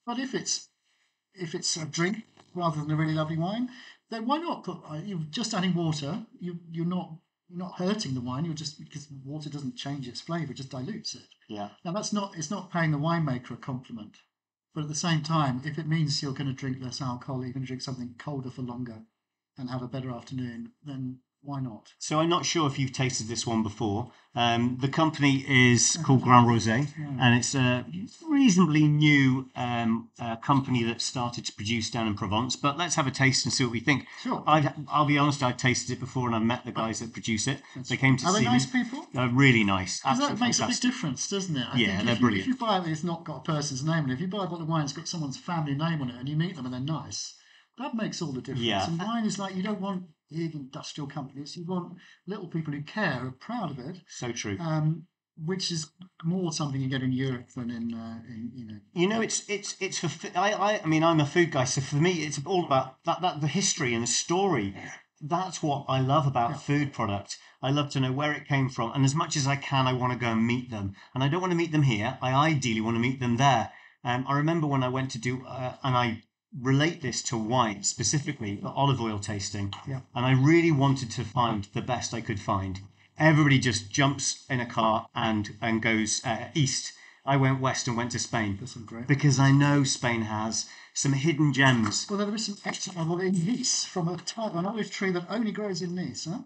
But if it's a drink rather than a really lovely wine, then why not put? You're just adding water. You're not hurting the wine. You're just, because water doesn't change its flavour, it just dilutes it. Yeah. Now it's not paying the winemaker a compliment. But at the same time, if it means you're going to drink less alcohol, you're going to drink something colder for longer and have a better afternoon, then why not? So I'm not sure if you've tasted this one before. The company is called Grand Rosé, and it's a reasonably new company that started to produce down in Provence. But let's have a taste and see what we think. Sure. I'll be honest, I've tasted it before, and I've met the guys that produce it. They came to see me. Are they nice people? They're really nice. That makes a big difference, doesn't it? I think they're brilliant. If you buy it, it's not got a person's name on it. If you buy a bottle of wine, it's got someone's family name on it, and you meet them and they're nice, that makes all the difference. Yeah. And wine is like, you don't want big industrial companies. You want little people who care, are proud of it. So true. Which is more something you get in Europe than in it's for. I mean, I'm a food guy, so for me, it's all about that the history and the story. that's what I love about food product. I love to know where it came from, and as much as I can, I want to go and meet them. And I don't want to meet them here. I ideally want to meet them there. I remember when I went to do, and I relate this to wine specifically, olive oil tasting. Yeah. And I really wanted to find the best I could find. Everybody just jumps in a car and goes east. I went west and went to Spain because I know Spain has some hidden gems. Well, there is some excellent olive in Nice from an olive tree that only grows in Nice, huh?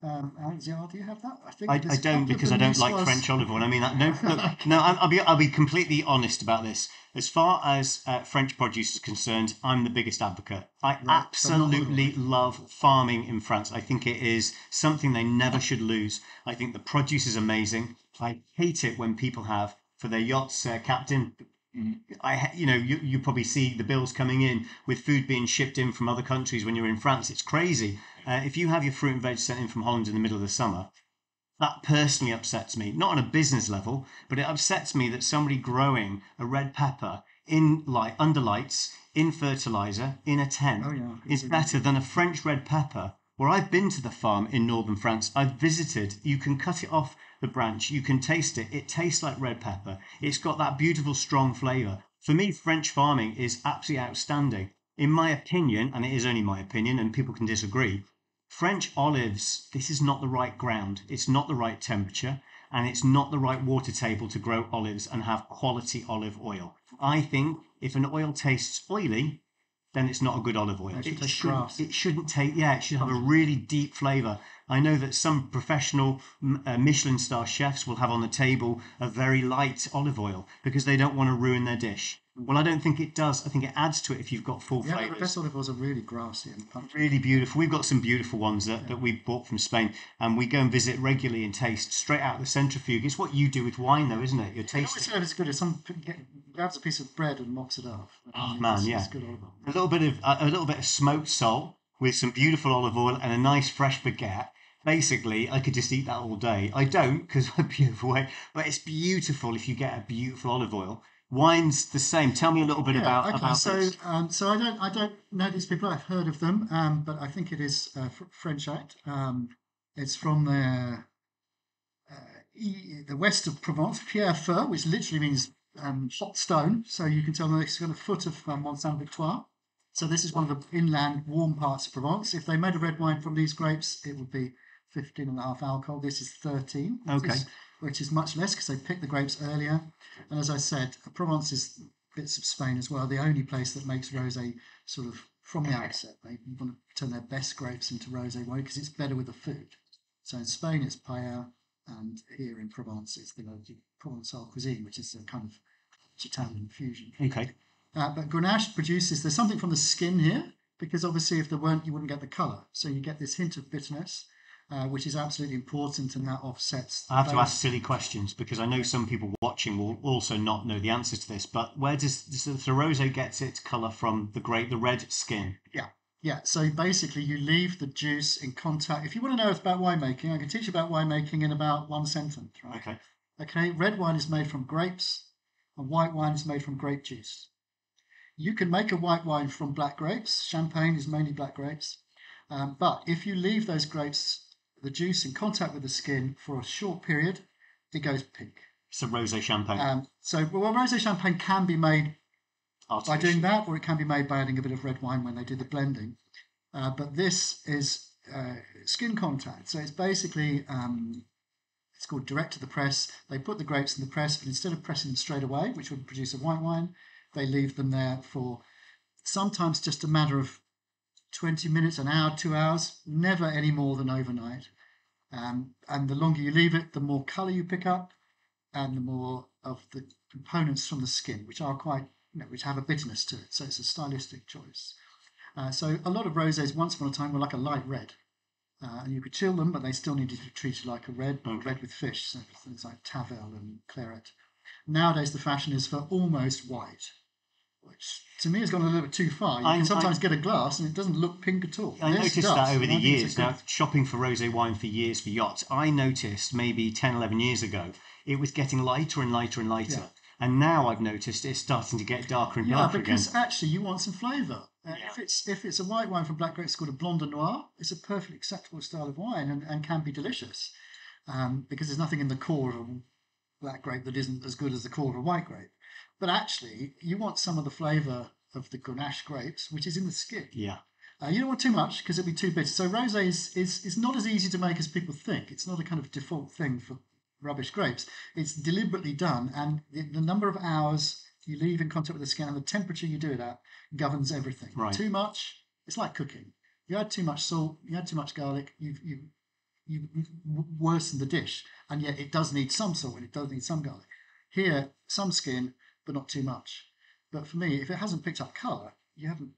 Do you have that? I don't, because I don't like French olive oil. I mean, I'll be completely honest about this. As far as French produce is concerned, I'm the biggest advocate. I absolutely love farming in France. I think it is something they never should lose. I think the produce is amazing. I hate it when people have, for their yachts, captain, you probably see the bills coming in with food being shipped in from other countries when you're in France. It's crazy. If you have your fruit and veg sent in from Holland in the middle of the summer, that personally upsets me. Not on a business level, but it upsets me that somebody growing a red pepper under lights, in fertilizer, in a tent, is better than a French red pepper. Where I've been to the farm in northern France, I've visited. You can cut it off the branch, you can taste it. It tastes like red pepper. It's got that beautiful, strong flavour. For me, French farming is absolutely outstanding. In my opinion, and it is only my opinion, and people can disagree, French olives, this is not the right ground. It's not the right temperature, and it's not the right water table to grow olives and have quality olive oil. I think if an oil tastes oily, then it's not a good olive oil. It shouldn't take, it should have a really deep flavour. I know that some professional Michelin star chefs will have on the table a very light olive oil because they don't want to ruin their dish. Well, I don't think it does. I think it adds to it if you've got full flavours. Yeah, the best olive oils are really grassy and punchy. Really beautiful. We've got some beautiful ones that we bought from Spain, and we go and visit regularly and taste straight out of the centrifuge. It's what you do with wine, though, isn't it? You're tasting. It's good. If someone grabs a piece of bread and mops it up. It's good olive oil. A little bit of smoked salt with some beautiful olive oil and a nice fresh baguette. Basically, I could just eat that all day. I don't because I'd be overweight, but it's beautiful if you get a beautiful olive oil. Wine's the same. Tell me a little bit about this. So I don't know these people. I've heard of them, but I think it is French act. It's from the west of Provence, Pierre Feu, which literally means hot stone. So you can tell it's got a foot of Mont Saint Victoire. So this is one of the inland warm parts of Provence. If they made a red wine from these grapes, it would be 15.5 alcohol. This is 13. Which is much less because they picked the grapes earlier. And as I said, Provence is bits of Spain as well. The only place that makes rosé sort of from the outset. They want to turn their best grapes into rosé wine because it's better with the food. So in Spain, it's paella, and here in Provence, it's the Provençal cuisine, which is a kind of Italian fusion. Okay. But Grenache produces, there's something from the skin here, because obviously if there weren't, you wouldn't get the colour. So you get this hint of bitterness. Which is absolutely important, and that offsets. I have to ask silly questions because I know some people watching will also not know the answer to this. But where does the rosé get its colour from? The red skin. Yeah. So basically, you leave the juice in contact. If you want to know about winemaking, I can teach you about winemaking in about one sentence. Right? Okay. Red wine is made from grapes, and white wine is made from grape juice. You can make a white wine from black grapes. Champagne is mainly black grapes, but if you leave those grapes, the juice in contact with the skin for a short period, it goes pink. It's a rosé champagne. Rosé champagne can be made by doing that, or it can be made by adding a bit of red wine when they do the blending. But this is skin contact. So it's basically, it's called direct to the press. They put the grapes in the press, but instead of pressing them straight away, which would produce a white wine, they leave them there for sometimes just a matter of 20 minutes, an hour, 2 hours, never any more than overnight. And the longer you leave it, the more colour you pick up, and the more of the components from the skin, which are quite, which have a bitterness to it. So it's a stylistic choice. So a lot of rosés once upon a time were like a light red. And you could chill them, but they still needed to be treated like a red, red with fish, so things like Tavel and Claret. Nowadays, the fashion is for almost white, which to me has gone a little bit too far. You can sometimes get a glass and it doesn't look pink at all. I noticed that over the years. Now, shopping for rosé wine for years for yachts, I noticed maybe 10, 11 years ago, it was getting lighter and lighter and lighter. Yeah. And now I've noticed it's starting to get darker and darker again. Yeah, because actually you want some flavour. If it's a white wine from black grapes, it's called a Blanc de Noir. It's a perfectly acceptable style of wine and can be delicious because there's nothing in the core of a black grape that isn't as good as the core of a white grape. But actually, you want some of the flavour of the Grenache grapes, which is in the skin. Yeah. You don't want too much because it'll be too bitter. So rosé is not as easy to make as people think. It's not a kind of default thing for rubbish grapes. It's deliberately done, and the number of hours you leave in contact with the skin and the temperature you do it at governs everything. Right. Too much, it's like cooking. You add too much salt, you add too much garlic, you worsen the dish, and yet it does need some salt and it does need some garlic. Here, some skin, but not too much. But for me, if it hasn't picked up colour, you haven't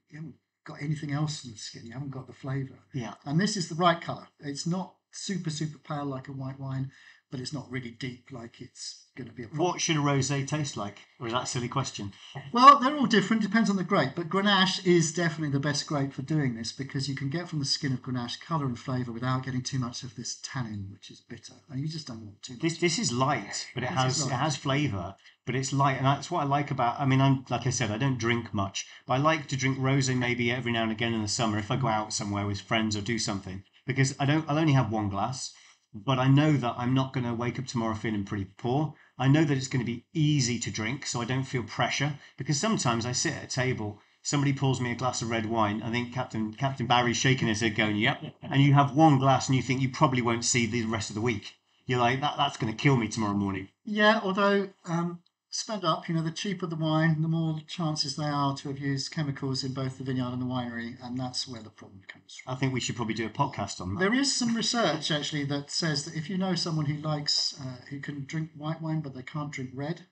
got anything else in the skin. You haven't got the flavour. Yeah. And this is the right colour. It's not super pale like a white wine, but it's not really deep like it's going to be a problem. What should a rosé taste like? Or is that a silly question? Well, they're all different. Depends on the grape. But Grenache is definitely the best grape for doing this because you can get from the skin of Grenache colour and flavour without getting too much of this tannin, which is bitter. And you just don't want too much. This is light, but it has flavour, but it's light, and that's what I like about. I mean, I'm like I said, I don't drink much, but I like to drink rosé maybe every now and again in the summer if I go out somewhere with friends or do something because I'll only have one glass. But I know that I'm not going to wake up tomorrow feeling pretty poor. I know that it's going to be easy to drink, so I don't feel pressure. Because sometimes I sit at a table, somebody pours me a glass of red wine. I think Captain Barry's shaking his head going, yep. And you have one glass and you think you probably won't see the rest of the week. You're like, that's going to kill me tomorrow morning. Yeah, although spend up, the cheaper the wine, the more chances they are to have used chemicals in both the vineyard and the winery, and that's where the problem comes from. I think we should probably do a podcast on that. There is some research actually that says that if you know someone who who can drink white wine but they can't drink red,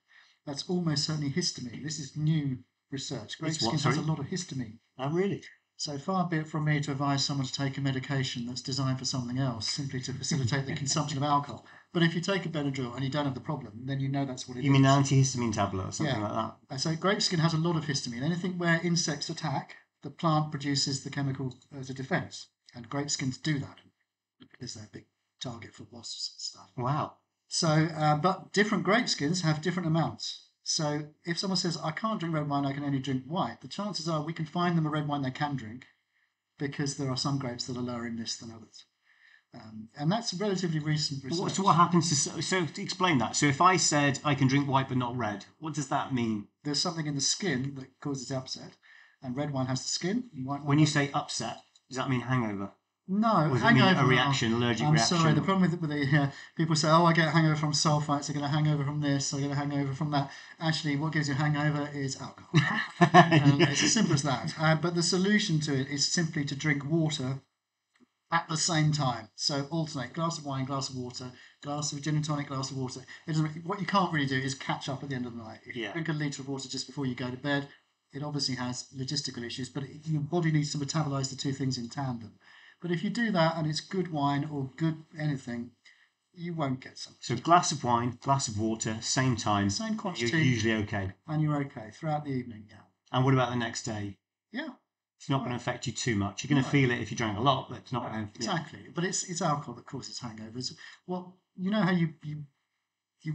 that's almost certainly histamine. This is new research. Grape skin has a lot of histamine. Oh, really? So far be it from me to advise someone to take a medication that's designed for something else, simply to facilitate the consumption of alcohol. But if you take a Benadryl and you don't have the problem, then you know that's what it is. You mean an antihistamine tablet or something like that? So grape skin has a lot of histamine. Anything where insects attack, the plant produces the chemical as a defence. And grape skins do that because they're a big target for wasps and stuff. Wow. So, but different grape skins have different amounts. So if someone says, I can't drink red wine, I can only drink white, the chances are we can find them a red wine they can drink because there are some grapes that are lower in this than others. And that's relatively recent research. So what happens to explain that? So if I said I can drink white but not red, what does that mean? There's something in the skin that causes upset, and red wine has the skin. And white wine when you say upset, does that mean hangover? No, or does it mean a reaction, allergic reaction? I'm sorry. The problem with the people say, "Oh, I get a hangover from sulfites. I get a hangover from this. I get a hangover from that." Actually, what gives you a hangover is alcohol. It's as simple as that. But the solution to it is simply to drink water at the same time. So alternate: glass of wine, glass of water, glass of gin and tonic, glass of water. What you can't really do is catch up at the end of the night. If you drink a litre of water just before you go to bed, it obviously has logistical issues, but your body needs to metabolise the two things in tandem. But if you do that and it's good wine or good anything, you won't get something. So glass of wine, glass of water, same time. Same quantity. You're usually okay. And you're okay throughout the evening, yeah. And what about the next day? Yeah. It's not going to affect you too much. You're going to feel it if you drank a lot, but it's not going to... Exactly. But it's alcohol that causes hangovers. Well, you know how you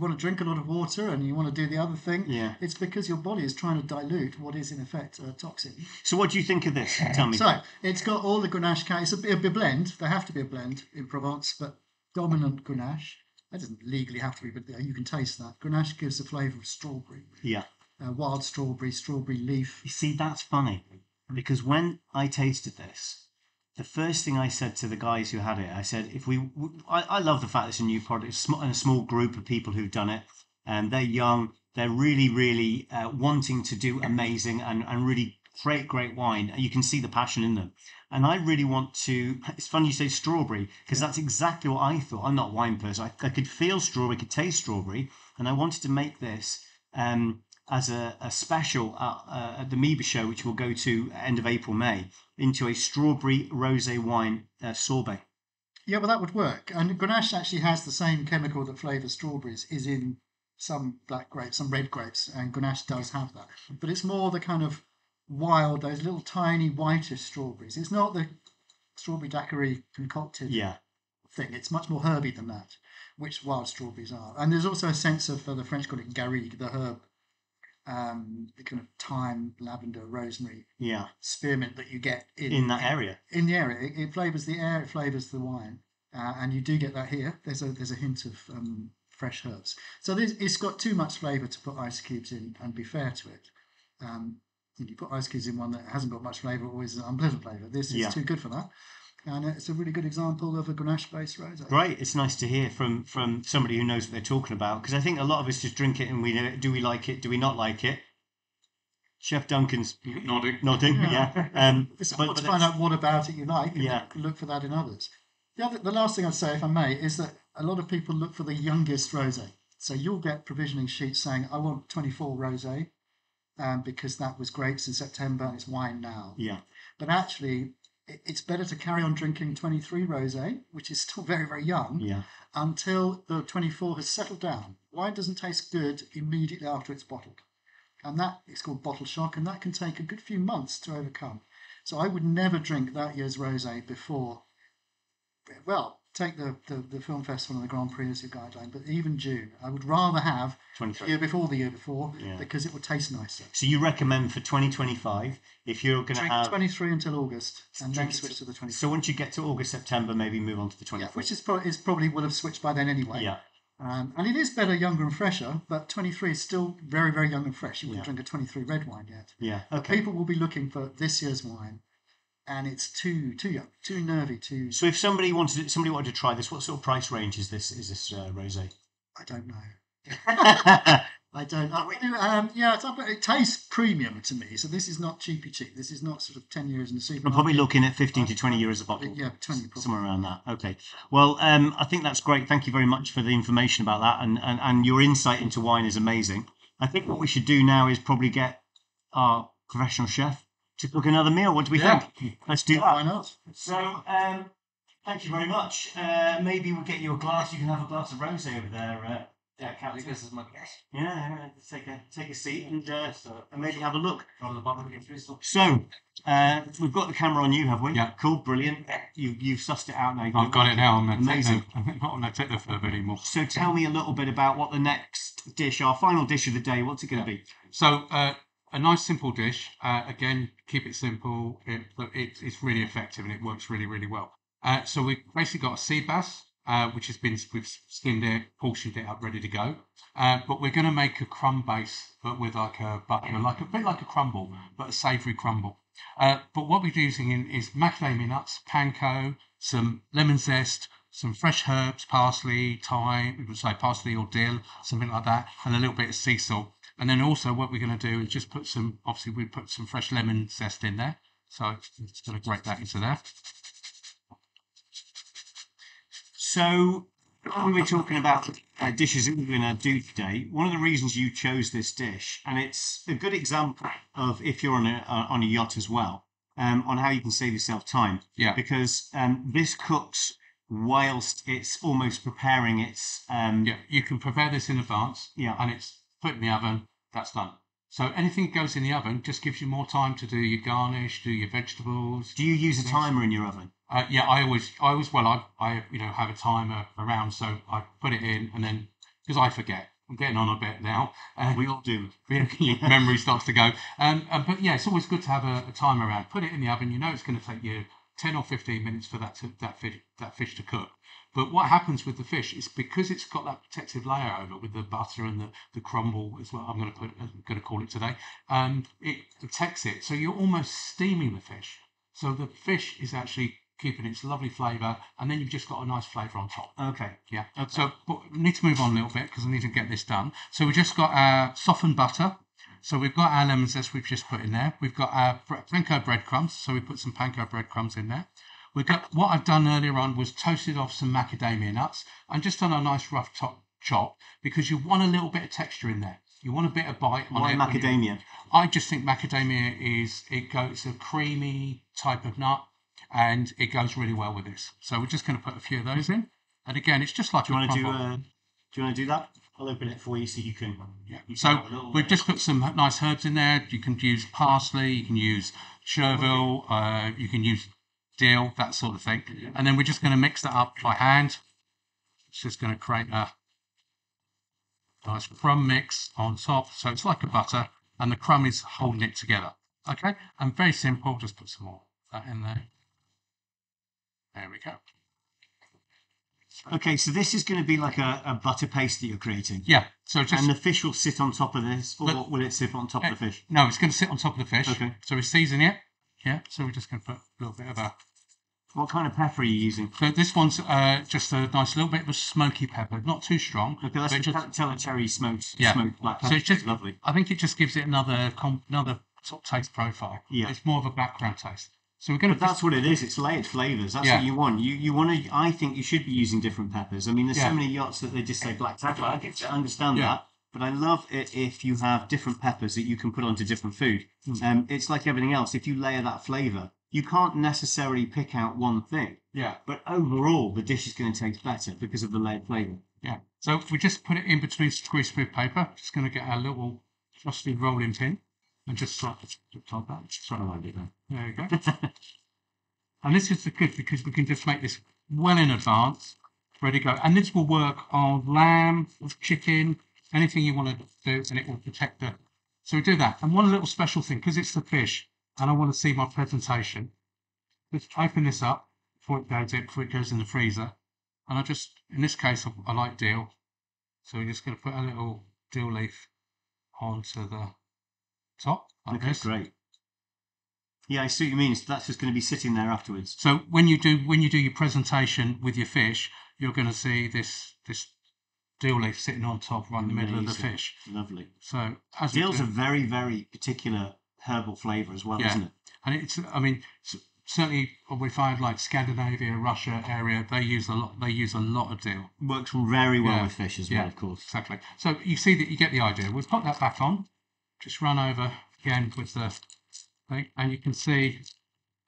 want to drink a lot of water and you want to do the other thing? Yeah. It's because your body is trying to dilute what is in effect a toxin. So what do you think of this? Tell me. So it's got all the Grenache. It's a blend. There have to be a blend in Provence, but dominant Grenache. That doesn't legally have to be, but you can taste that. Grenache gives the flavour of strawberry. Yeah. Wild strawberry leaf. You see, that's funny because when I tasted this, the first thing I said to the guys who had it, I said, I love the fact it's a new product, and a small group of people who've done it, and they're young, they're really, really wanting to do amazing and really create great wine. You can see the passion in them. And I really want to, it's funny you say strawberry, because that's exactly what I thought. I'm not a wine person. I could feel strawberry, I could taste strawberry, and I wanted to make this as a special at the Meba show, which we'll go to end of April, May, into a strawberry rosé wine sorbet. Yeah, well, that would work. And Grenache actually has the same chemical that flavours strawberries is in some black grapes, some red grapes, and Grenache does have that. But it's more the kind of wild, those little tiny whitish strawberries. It's not the strawberry daiquiri concocted thing. It's much more herby than that, which wild strawberries are. And there's also a sense of, the French call it garrigue, the herb the kind of thyme, lavender, rosemary Yeah. spearmint that you get In that area. In the area, it flavours the air, it flavours the wine, and you do get that here. There's a hint of fresh herbs. So it's got too much flavour to put ice cubes in and be fair to it. If you put ice cubes in one that hasn't got much flavour, always an unpleasant flavour. This is too good for that. And it's a really good example of a Grenache-based rosé. Great, it's nice to hear from somebody who knows what they're talking about, because I think a lot of us just drink it and we know, do we like it, do we not like it? Chef Duncan's nodding, yeah. It's hard to find out what about it you like, and look for that in others. The last thing I'd say, if I may, is that a lot of people look for the youngest rosé. So you'll get provisioning sheets saying, I want 24 rosé, because that was grapes in September and it's wine now. Yeah. But actually, it's better to carry on drinking 23 rosé, which is still very, very young, until the 24 has settled down. Wine doesn't taste good immediately after it's bottled. And that is called bottle shock, and that can take a good few months to overcome. So I would never drink that year's rosé before, well, take the film festival and the Grand Prix as your guideline, but even June. I would rather have 23. The year before, because it would taste nicer. So you recommend for 2025, if you're going to have 23 until August, and then switch to the 24. So once you get to August, September, maybe move on to the 24. Which is probably would have switched by then anyway. Yeah. And it is better, younger and fresher, but 23 is still very, very young and fresh. You wouldn't drink a 23 red wine yet. Yeah. Okay. But people will be looking for this year's wine, and it's too young, too nervy, too. So if somebody wanted to try this, what sort of price range is this rosé? I don't know. I don't. It tastes premium to me. So this is not cheapy cheap. This is not sort of 10 years in the supermarket. I'm probably looking at 15 to 20 euros a bottle. Yeah, 20 probably. Somewhere around that. Okay. Well, I think that's great. Thank you very much for the information about that, and your insight into wine is amazing. I think what we should do now is probably get our professional chef to cook another meal. What do we think? Let's do that. Why not? So, thank you very much. Maybe we'll get you a glass. You can have a glass of rosé over there. I think this is my guess. Yeah, take a seat and maybe have a look. So, we've got the camera on you, have we? Yeah. Cool, brilliant. You've sussed it out now. I've got it now. Amazing. I'm not on the technophobe anymore. So tell me a little bit about what the next dish, our final dish of the day, what's it going to be? So, a nice simple dish. Again, keep it simple. It's really effective and it works really, really well. So we've basically got a Seabass, which we've skinned it, portioned it up, ready to go. But we're going to make a crumb base, but with like a butter, a bit like a crumble, but a savoury crumble. But what we're using is macadamia nuts, panko, some lemon zest, some fresh herbs, parsley, thyme, we would say parsley or dill, something like that, and a little bit of sea salt. And then also what we're going to do is just put some fresh lemon zest in there. So it's going to grate that into there. So when we're talking about dishes that we're going to do today, one of the reasons you chose this dish, and it's a good example of if you're on a yacht as well, on how you can save yourself time. Yeah. Because this cooks whilst it's almost preparing its... you can prepare this in advance. Yeah. And it's put in the oven, that's done. So anything that goes in the oven just gives you more time to do your garnish, do your vegetables. Do you use a timer in your oven? I always have a timer around, so I put it in, and then because I forget, I'm getting on a bit now. We all do. Memory starts to go. But yeah, it's always good to have a timer around. Put it in the oven. You know it's going to take you 10 or 15 minutes for that fish to cook. But what happens with the fish is because it's got that protective layer over with the butter and the crumble is what I'm going to call it today. It protects it, so you're almost steaming the fish. So the fish is actually keeping its lovely flavour, and then you've just got a nice flavour on top. Okay. Yeah. Okay. So we need to move on a little bit because I need to get this done. So we've just got our softened butter. So we've got our lemon zest we've just put in there. We've got our panko breadcrumbs. So we put some panko breadcrumbs in there. We've got what I've done earlier on was toasted off some macadamia nuts and just done a nice rough chop because you want a little bit of texture in there. You want a bit of bite on it. Why macadamia? I just think macadamia it's a creamy type of nut and it goes really well with this. So we're just going to put a few of those in. And again, it's just like do you want to do that? I'll open it for you so you can. Yeah. So we've just put some nice herbs in there. You can use parsley, you can use chervil, you can use dill, that sort of thing. And then we're just going to mix that up by hand. It's just going to create a nice crumb mix on top. So it's like a butter, and the crumb is holding it together. Okay, and very simple. Just put some more of that in there. There we go. Okay, so this is going to be like a butter paste that you're creating. Yeah. So just and the fish will sit on top of this, or will it sit on top of the fish? No, it's going to sit on top of the fish. Okay. So we season it. Yeah. So we're just going to put a little bit of a. What kind of pepper are you using? So this one's just a nice little bit of a smoky pepper, not too strong. Okay, that's a cherry smoked black pepper. So it's just lovely. I think it just gives it another sort of taste profile. Yeah. It's more of a background taste. So we're going to. But that's what it is. It's layered flavors. That's what you want. You want to. I think you should be using different peppers. I mean, there's so many yachts that they just say black pepper. I understand that, but I love it if you have different peppers that you can put onto different food. It's like everything else. If you layer that flavor, you can't necessarily pick out one thing. Yeah. But overall, the dish is going to taste better because of the layered flavor. Yeah. So we just put it in between grease with paper. Just going to get our little trusty rolling pin. And just slide that. Just try to like it there. There you go. And this is the good because we can just make this well in advance, ready to go. And this will work on lamb, chicken, anything you want to do, and it will protect the. So we do that. And one little special thing, because it's the fish, and I want to see my presentation. Let's open this up before it goes in the freezer. And I just, in this case, I like dill, so we're just going to put a little dill leaf onto the top like this. Great. Yeah, I see what you mean. So that's just going to be sitting there afterwards. So when you do your presentation with your fish, you're going to see this dill leaf sitting on top, right in the middle of the fish. Lovely. So dill's a very, very particular herbal flavour as well, isn't it? And it's, I mean, certainly we find like Scandinavia, Russia area, they use a lot of dill. Works very well with fish as well, of course. Exactly. So you see that you get the idea. We'll put that back on. Just run over again with the thing, and you can see.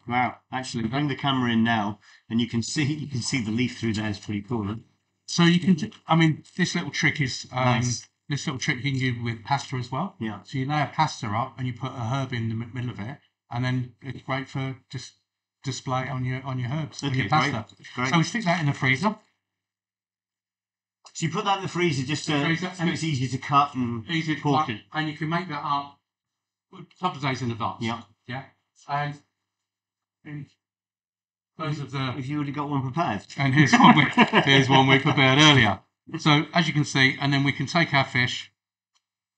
Wow! Actually, bring the camera in now, and you can see the leaf through there. It's pretty cool. Huh? So you can. I mean, this little trick is nice. This little trick you can do with pasta as well. Yeah. So you lay a pasta up, and you put a herb in the middle of it, and then it's great for just display on your herbs. Okay, your pasta. Great. So we stick that in the freezer. So you put that in the freezer just so it's easy to cut and easy to cut, and you can make that up a couple of days in advance. Yeah. Yeah. And those of the. If you already got one prepared. And here's one we prepared earlier. So as you can see, and then we can take our fish,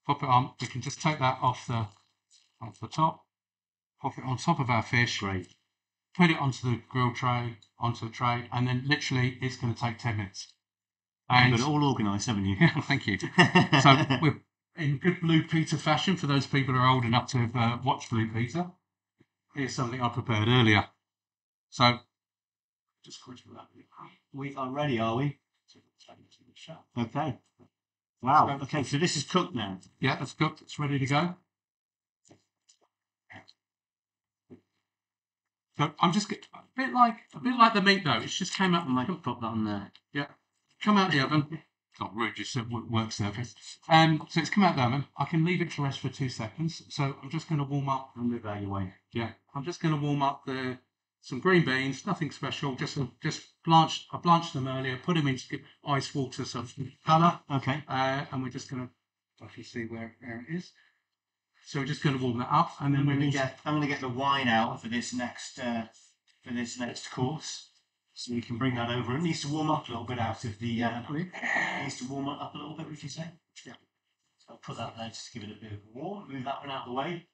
pop it on. We can just take that off the top, pop it on top of our fish. Great. Put it onto the grill tray, onto the tray, and then literally it's going to take 10 minutes. And you've got it all organised, haven't you? Yeah, thank you. So we're in good Blue Peter fashion for those people who are old enough to have watched Blue Peter. Here's something I prepared earlier. So just quickly that. We are ready, are we? Okay. Wow. Okay, so this is cooked now. Yeah, it's cooked. It's ready to go. So I'm just a bit like the meat though. It's just came out. I might pop that on there. Yeah, come out the oven. It's not rude, just a work surface. So it's come out the oven. I can leave it to rest for 2 seconds. So I'm just going to warm up. I'll move out of your way. Yeah, I'm just going to warm up some green beans. Nothing special. Just blanched. I blanched them earlier. Put them into ice water so colour. Okay. And we're just going to actually see where it is. So we're just going to warm that up, and then I'm going to get the wine out for this next course, so we can bring that over. It needs to warm up a little bit out of the. It needs to warm up a little bit. Would you say? Yeah. So I'll put that there just to give it a bit of a warm. Move that one out of the way.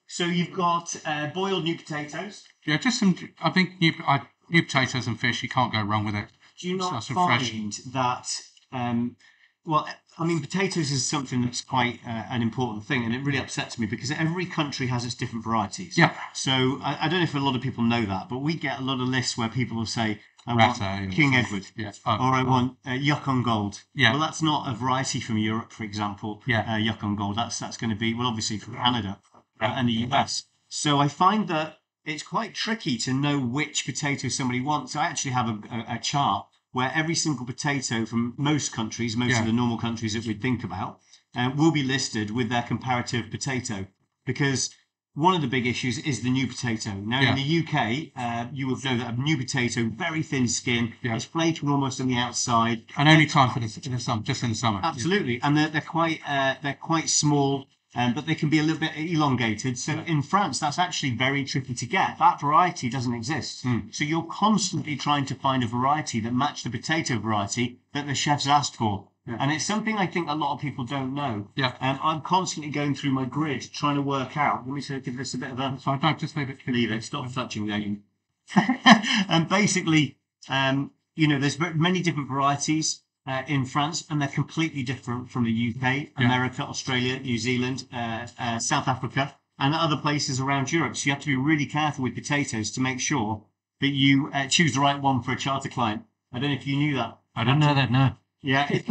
So you've got boiled new potatoes. Yeah, just some. I think new potatoes and fish. You can't go wrong with it. Do you not find that? Well, I mean, potatoes is something that's quite an important thing, and it really upsets me because every country has its different varieties. Yeah. So I don't know if a lot of people know that, but we get a lot of lists where people will say, I want King Edward, or I want Yuck on Gold. Yeah. Well, that's not a variety from Europe, for example. Yeah. Yuck on Gold. That's going to be, well, obviously from Canada and the US. So I find that it's quite tricky to know which potato somebody wants. I actually have a chart where every single potato from most countries, most of the normal countries that we'd think about, will be listed with their comparative potato. Because one of the big issues is the new potato. Now, in the UK, you will know that a new potato, very thin skin, it's flaking almost on the outside. And only time for in the summer, just in the summer. Absolutely, and they're quite small, but they can be a little bit elongated. So in France, that's actually very tricky to get. That variety doesn't exist. So you're constantly trying to find a variety that match the potato variety that the chefs asked for. And it's something I think a lot of people don't know. I'm constantly going through my grid trying to work out. Let me give this a bit of a... So no, just leave it. Leave it. Stop touching there. And basically, there's many different varieties in France, and they're completely different from the UK, America, Australia, New Zealand, South Africa, and other places around Europe. So you have to be really careful with potatoes to make sure that you choose the right one for a charter client. I don't know if you knew that. I didn't know that, no. Yeah, if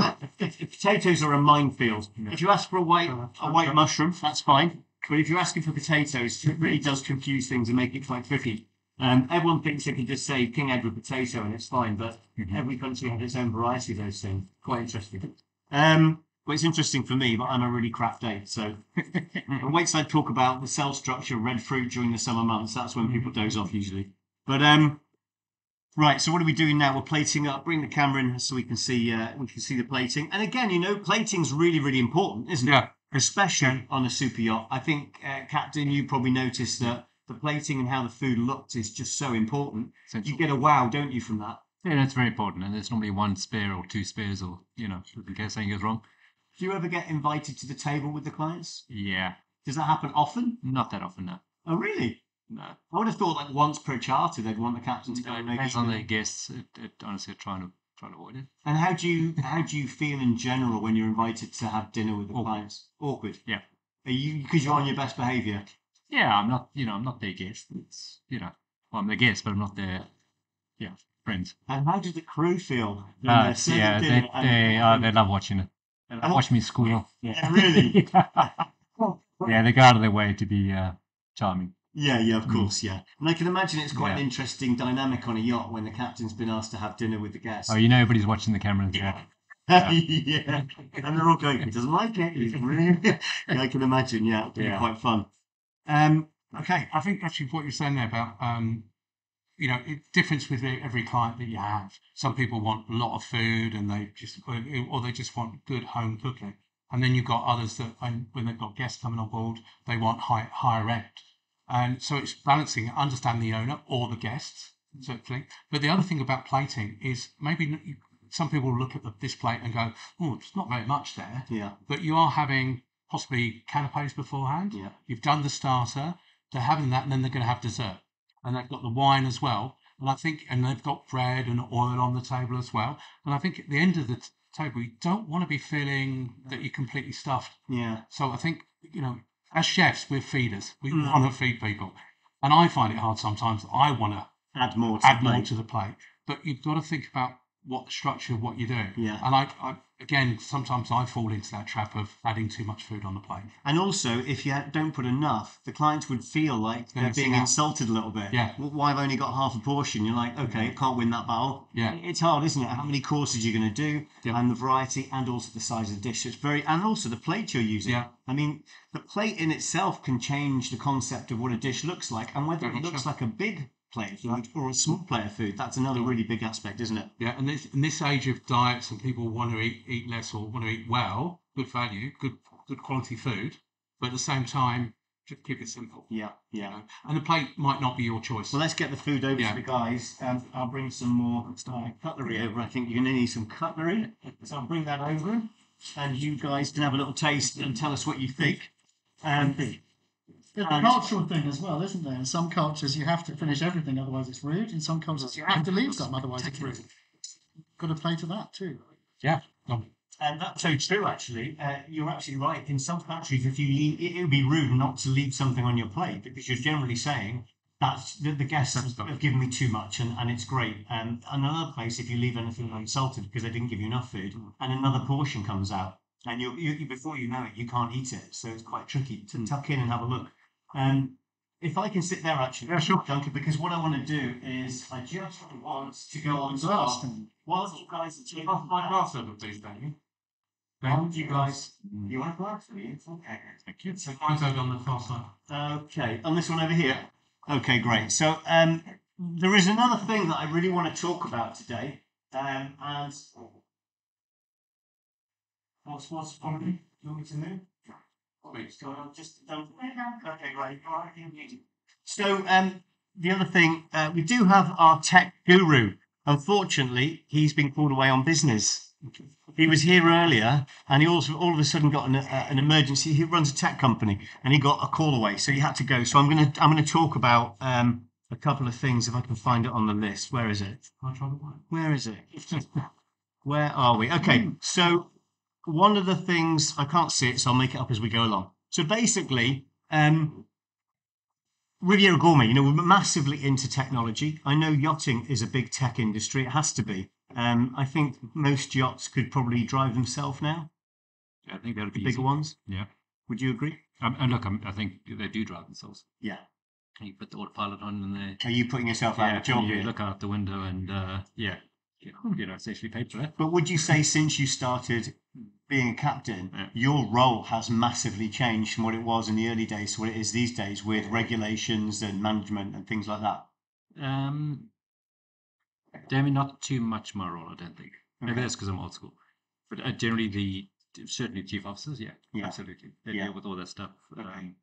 potatoes are a minefield. If you ask for a white mushroom, that's fine. But if you're asking for potatoes, it really does confuse things and make it quite tricky. Everyone thinks they can just say King Edward potato and it's fine, but every country has its own variety of those things. Quite interesting. Well, it's interesting for me, but I'm a really crap date. So wait till I talk about the cell structure of red fruit during the summer months. That's when people doze off usually. But right, so what are we doing now? We're plating up. Bring the camera in so we can see the plating. And again, plating's really, really important, isn't it? Especially on a super yacht. I think, Captain, you probably noticed that the plating and how the food looked is just so important. Essential. You get a wow, don't you, from that? Yeah, that's very important. And there's normally one spare or two spares, or in case something goes wrong. Do you ever get invited to the table with the clients? Yeah. Does that happen often? Not that often, no. Oh, really? No. I would have thought like once per charter they'd want the captain to go and make it. Depends on the guests. Honestly, trying to avoid it. And how do you feel in general when you're invited to have dinner with the clients? Awkward. Yeah. Are you, because you're on your best behaviour? Yeah, I'm not their guest. It's well, I'm their guest, but I'm not their friends. And how does the crew feel? They love watching it. They watch me squeal. Yeah, really. Yeah, they go out of their way to be charming. Yeah, of course, yeah. And I can imagine it's quite an interesting dynamic on a yacht when the captain's been asked to have dinner with the guests. Oh, everybody's watching the cameras. Yeah. And they're all going, he doesn't like it. He's really... Yeah, I can imagine, it'd be quite fun. Okay, I think actually what you're saying there about, it differs with every client that you have. Some people want a lot of food and they just want good home cooking. And then you've got others that, when they've got guests coming on board, they want higher end. And so it's balancing, understand the owner or the guests, certainly. But the other thing about plating is maybe some people look at this plate and go, oh, it's not very much there. Yeah. But you are having possibly canapes beforehand. Yeah. You've done the starter. They're having that, and then they're going to have dessert. And they've got the wine as well. And I think, and they've got bread and oil on the table as well. And I think at the end of the table, you don't want to be feeling that you're completely stuffed. Yeah. So I think, as chefs, we're feeders. We want to feed people. And I find it hard sometimes. I want to add more to the plate. But you've got to think about what the structure of what you're doing. Yeah. And I again, sometimes I fall into that trap of adding too much food on the plate. And also, if you don't put enough, the clients would feel like they're being insulted a little bit. Yeah. Why I've only got half a portion? You're like, okay, can't win that battle. Yeah. It's hard, isn't it? How many courses you're going to do, and the variety, and also the size of the dish. And also the plate you're using. Yeah. I mean, the plate in itself can change the concept of what a dish looks like, and whether it looks like a big plate of food or a small plate of food. That's another really big aspect, isn't it? Yeah, and in this age of diets and people want to eat less or want to eat well, good value, good quality food, but at the same time, just keep it simple. Yeah. And the plate might not be your choice. Well, let's get the food over to the guys. I'll bring some more cutlery over. I think you're going to need some cutlery. So I'll bring that over. And you guys can have a little taste and tell us what you think. It's a cultural thing as well, isn't there? In some cultures, you have to finish everything, otherwise it's rude. In some cultures, you have to leave some, otherwise it's rude. Got to play to that too. Yeah. And that's so true, actually. You're absolutely right. In some countries, if you leave, it would be rude not to leave something on your plate because you're generally saying that the guests have given me too much and it's great. And another place, if you leave anything unsalted because they didn't give you enough food, and another portion comes out, and you before you know it, you can't eat it. So it's quite tricky to tuck in and have a look. If I can sit there, actually, Duncan, because what I want to do is I just want to go on top whilst you guys are taking my glass over, please, Damian. You guys, you want to go after me? It's okay. Thank you. So mine's over on the far side. Okay, on this one over here. Okay, great. So there is another thing that I really want to talk about today, and what's probably you want me to move? What's going on? Just don't. Okay, great. All right. So the other thing, we do have our tech guru. Unfortunately, he's been called away on business. He was here earlier, and he also all of a sudden got an emergency. He runs a tech company, and he got a call away, so he had to go. So I'm gonna talk about a couple of things if I can find it on the list. Where is it? Where is it? Where are we? Okay, so one of the things I can't see it, so I'll make it up as we go along. So basically, Riviera Gourmet, we're massively into technology. I know yachting is a big tech industry. It has to be. I think most yachts could probably drive themselves now. I think that would be the bigger easy. ones. Yeah. Would you agree? And look, I think they do drive themselves. Yeah. You put the autopilot on, and they. Are you putting yourself out of a job you here? look out the window, and essentially paid for that. But would you say since you started being a captain, your role has massively changed from what it was in the early days to what it is these days with regulations and management and things like that? Damian, not too much my role, I don't think. Maybe that's because I'm old school. But generally, certainly chief officers, absolutely. They deal with all that stuff. Okay.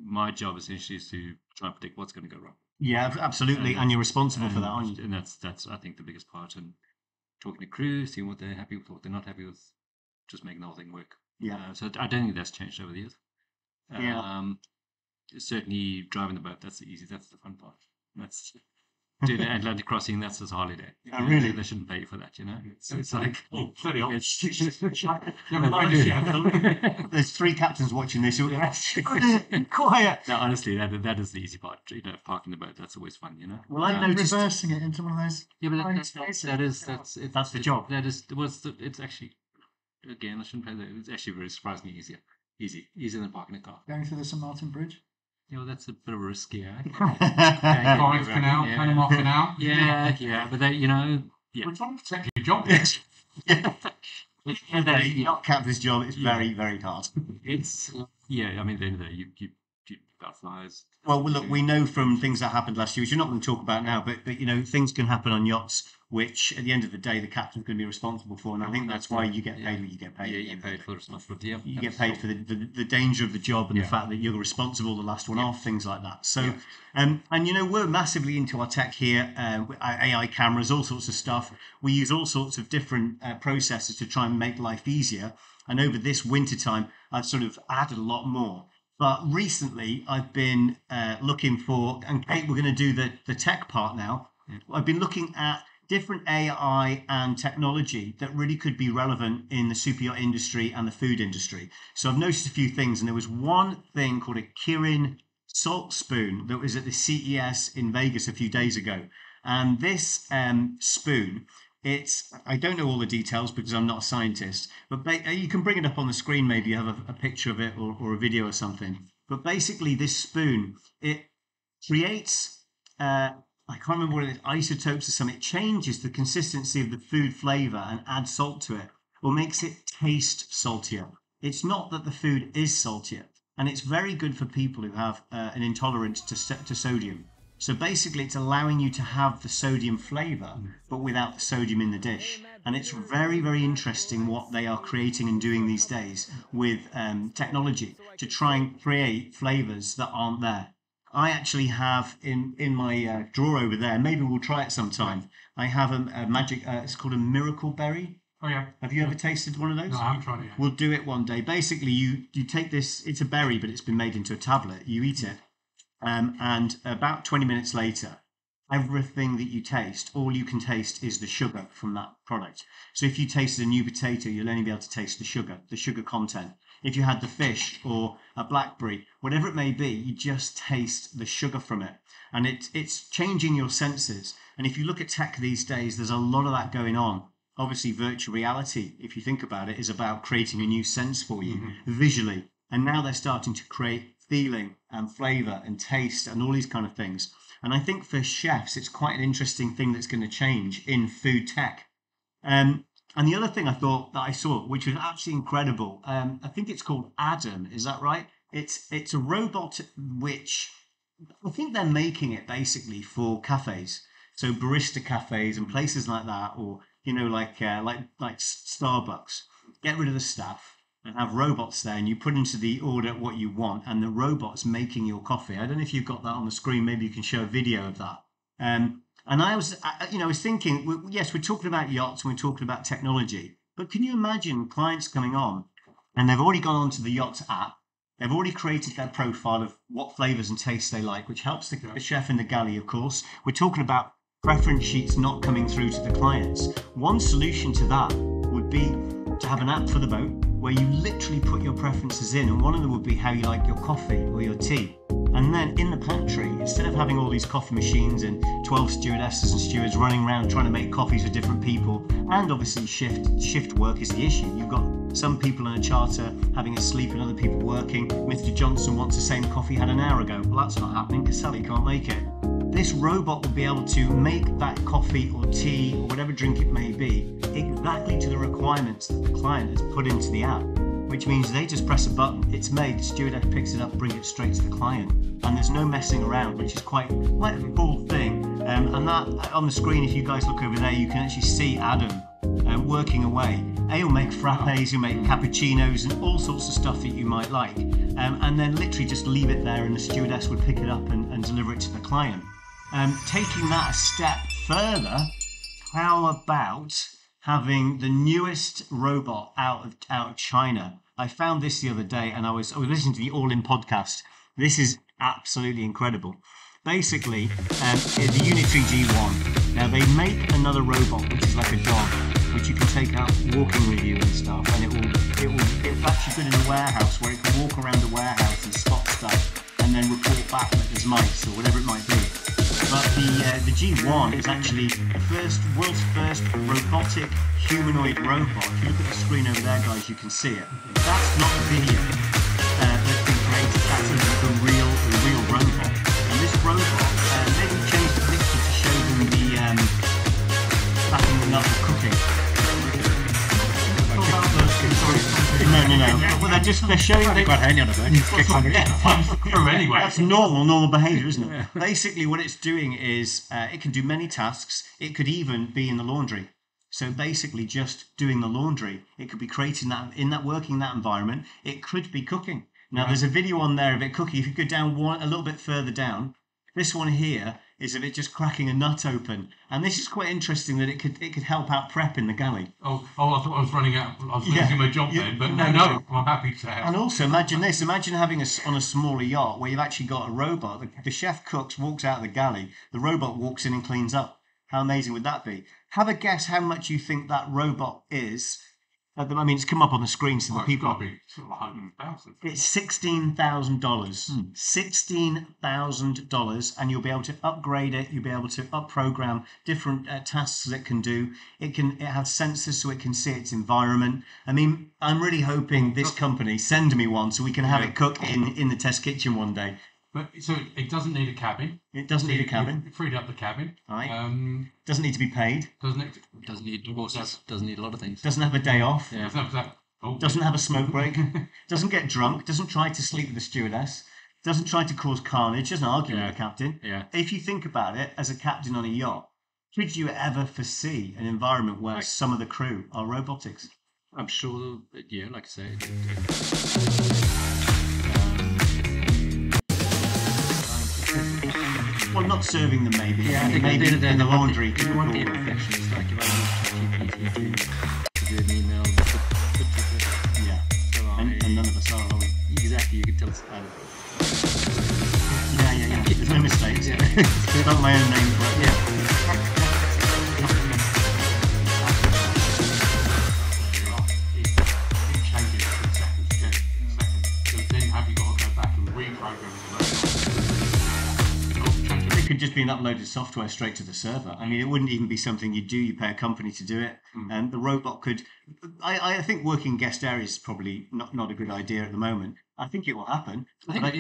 My job essentially is to try and predict what's going to go wrong. Yeah, absolutely. And you're responsible for that, aren't you? And that's I think the biggest part. And talking to crew, seeing what they're happy with, what they're not happy with, just making the whole thing work. Yeah. So I don't think that's changed over the years. Certainly driving the boat, that's the fun part. That's doing the Atlantic crossing, that's his holiday. Oh, really? They shouldn't pay you for that, It's like There's 3 captains watching this. Quiet. No, honestly, that is the easy part. Parking the boat, that's always fun. Well, I've noticed reversing it into one of those. Yeah, but that's the job. It's actually, again, I shouldn't pay that. It's actually very surprisingly easier than parking a car. Going through the St. Martin Bridge. Yeah, that's a bit of a risk, Forest Canal, Panama Canal. Yeah, but they, Which one protect your job? Yes. Yacht captain's job is very, very hard. It's I mean, then you got flies. Well, look, we know from things that happened last year, which you're not going to talk about now, but things can happen on yachts, which at the end of the day, the captain's going to be responsible for, and I think that's why you get paid what you get paid. Yeah, you get paid for responsibility. You get paid for the danger of the job and the fact that you're responsible, the last one off, things like that. So, and we're massively into our tech here, AI cameras, all sorts of stuff. We use all sorts of different processes to try and make life easier. And over this winter time, I've sort of added a lot more. But recently, I've been looking for, and Kate, we're going to do the tech part now. I've been looking at different AI and technology that really could be relevant in the super yacht industry and the food industry. So I've noticed a few things, and there was one thing called a Kirin salt spoon that was at the CES in Vegas a few days ago. And this spoon, I don't know all the details because I'm not a scientist, but you can bring it up on the screen. Maybe you have a picture of it or a video or something. But basically, this spoon, it creates, I can't remember what it is, isotopes or something. It changes the consistency of the food flavor and adds salt to it, or makes it taste saltier. It's not that the food is saltier, and it's very good for people who have an intolerance to sodium. So basically, it's allowing you to have the sodium flavour, but without the sodium in the dish. And it's very, very interesting what they are creating and doing these days with technology to try and create flavours that aren't there. I actually have in my drawer over there, maybe we'll try it sometime, I have a magic, it's called a miracle berry. Oh, yeah. Have you ever tasted one of those? No, I haven't tried it yet. We'll do it one day. Basically, you take this, it's a berry, but it's been made into a tablet. You eat it. And about 20 minutes later, everything that you taste, all you can taste is the sugar from that product. So if you tasted a new potato, you'll only be able to taste the sugar content. If you had the fish or a blackberry, whatever it may be, you just taste the sugar from it. And it's changing your senses. And if you look at tech these days, there's a lot of that going on. Obviously, virtual reality, if you think about it, is about creating a new sense for you visually. And now they're starting to create feeling and flavour and taste and all these kind of things. And I think for chefs, it's quite an interesting thing that's going to change in food tech. And the other thing I thought that I saw, which was absolutely incredible, I think it's called Adam. Is that right? It's a robot which I think they're making it basically for cafes, so barista cafes and places like that, or like Starbucks. Get rid of the staff and have robots there, and you put into the order what you want, and the robot's making your coffee. I don't know if you've got that on the screen. Maybe you can show a video of that. And I was thinking, yes, we're talking about yachts and we're talking about technology, but can you imagine clients coming on and they've already gone onto the yacht app? They've already created their profile of what flavors and tastes they like, which helps the chef in the galley, of course. We're talking about preference sheets not coming through to the clients. One solution to that would be to have an app for the boat where you literally put your preferences in, and one of them would be how you like your coffee or your tea. And then in the pantry, instead of having all these coffee machines and 12 stewardesses and stewards running around trying to make coffees for different people, and obviously shift work is the issue. You've got some people in a charter having a sleep and other people working. Mr. Johnson wants the same coffee had an hour ago. Well, that's not happening because Sally can't make it. This robot will be able to make that coffee or tea or whatever drink it may be exactly to the requirements that the client has put into the app, which means they just press a button, it's made, the stewardess picks it up, bring it straight to the client, and there's no messing around, which is quite a cool thing. And that on the screen, if you guys look over there, you can actually see Adam working away. He'll make frappes, he'll make cappuccinos and all sorts of stuff that you might like, and then literally just leave it there and the stewardess would pick it up and deliver it to the client. Taking that a step further, how about having the newest robot out of China? I found this the other day, and I was listening to the All In podcast. This is absolutely incredible. Basically, the Unitary G1. Now they make another robot which is like a dog, which you can take out walking with you and stuff, and it's actually good in a warehouse where it can walk around the warehouse and spot stuff, and then report back that there's mice or whatever it might be. But the G1 is actually the world's first robotic humanoid robot. If you look at the screen over there, guys, you can see it. That's not a video that's been created. That's the real robot. And this robot, maybe change the picture to show them the backing them up for cooking. No. Well, they're showing that's normal behaviour, isn't it? Yeah. Basically, what it's doing is it can do many tasks. It could even be in the laundry. So basically, just doing the laundry. It could be creating that working in that environment. It could be cooking. Now, there's a video on there of it cooking. If you go down a little bit further down, this one here is of it just cracking a nut open, and this is quite interesting that it could help out prep in the galley. I thought I was running out. I was losing my job then, but no, I'm happy to help. And also, imagine this: imagine having on a smaller yacht where you've actually got a robot. The chef cooks, walks out of the galley, the robot walks in and cleans up. How amazing would that be? Have a guess how much you think that robot is. I mean, it's come up on the screen, so the people. It's sort of $100,000. It's $16,000. $16,000, and you'll be able to upgrade it. You'll be able to program different tasks that it can do. It has sensors so it can see its environment. I mean, I'm really hoping this company send me one so we can have it cook in the test kitchen one day. But so it doesn't need a cabin. It doesn't need a cabin. It freed up the cabin. Right. Doesn't need to be paid. Doesn't it? Doesn't need horses. Doesn't need a lot of things. Doesn't have a day off. Yeah. Doesn't have a smoke break. Doesn't get drunk. Doesn't try to sleep with the stewardess. Doesn't try to cause carnage. Doesn't argue with the captain. Yeah. If you think about it, as a captain on a yacht, could you ever foresee an environment where some of the crew are robotics? I'm sure. Yeah, like I say. Well, not serving them, maybe. Yeah, I think maybe in the laundry. You want the perfectionist, like if I use ChatGPT to do an email. Yeah. And none of us are we? Exactly, you can tell us. Yeah. There's no mistakes. Yeah. Spelled my own name for it. Yeah. It changes from second to second. So then have you got to go back and reprogram the It could just be an uploaded software straight to the server. I mean, it wouldn't even be something you do. You pay a company to do it, and the robot could. I think working guest areas is probably not a good idea at the moment. I think it will happen. I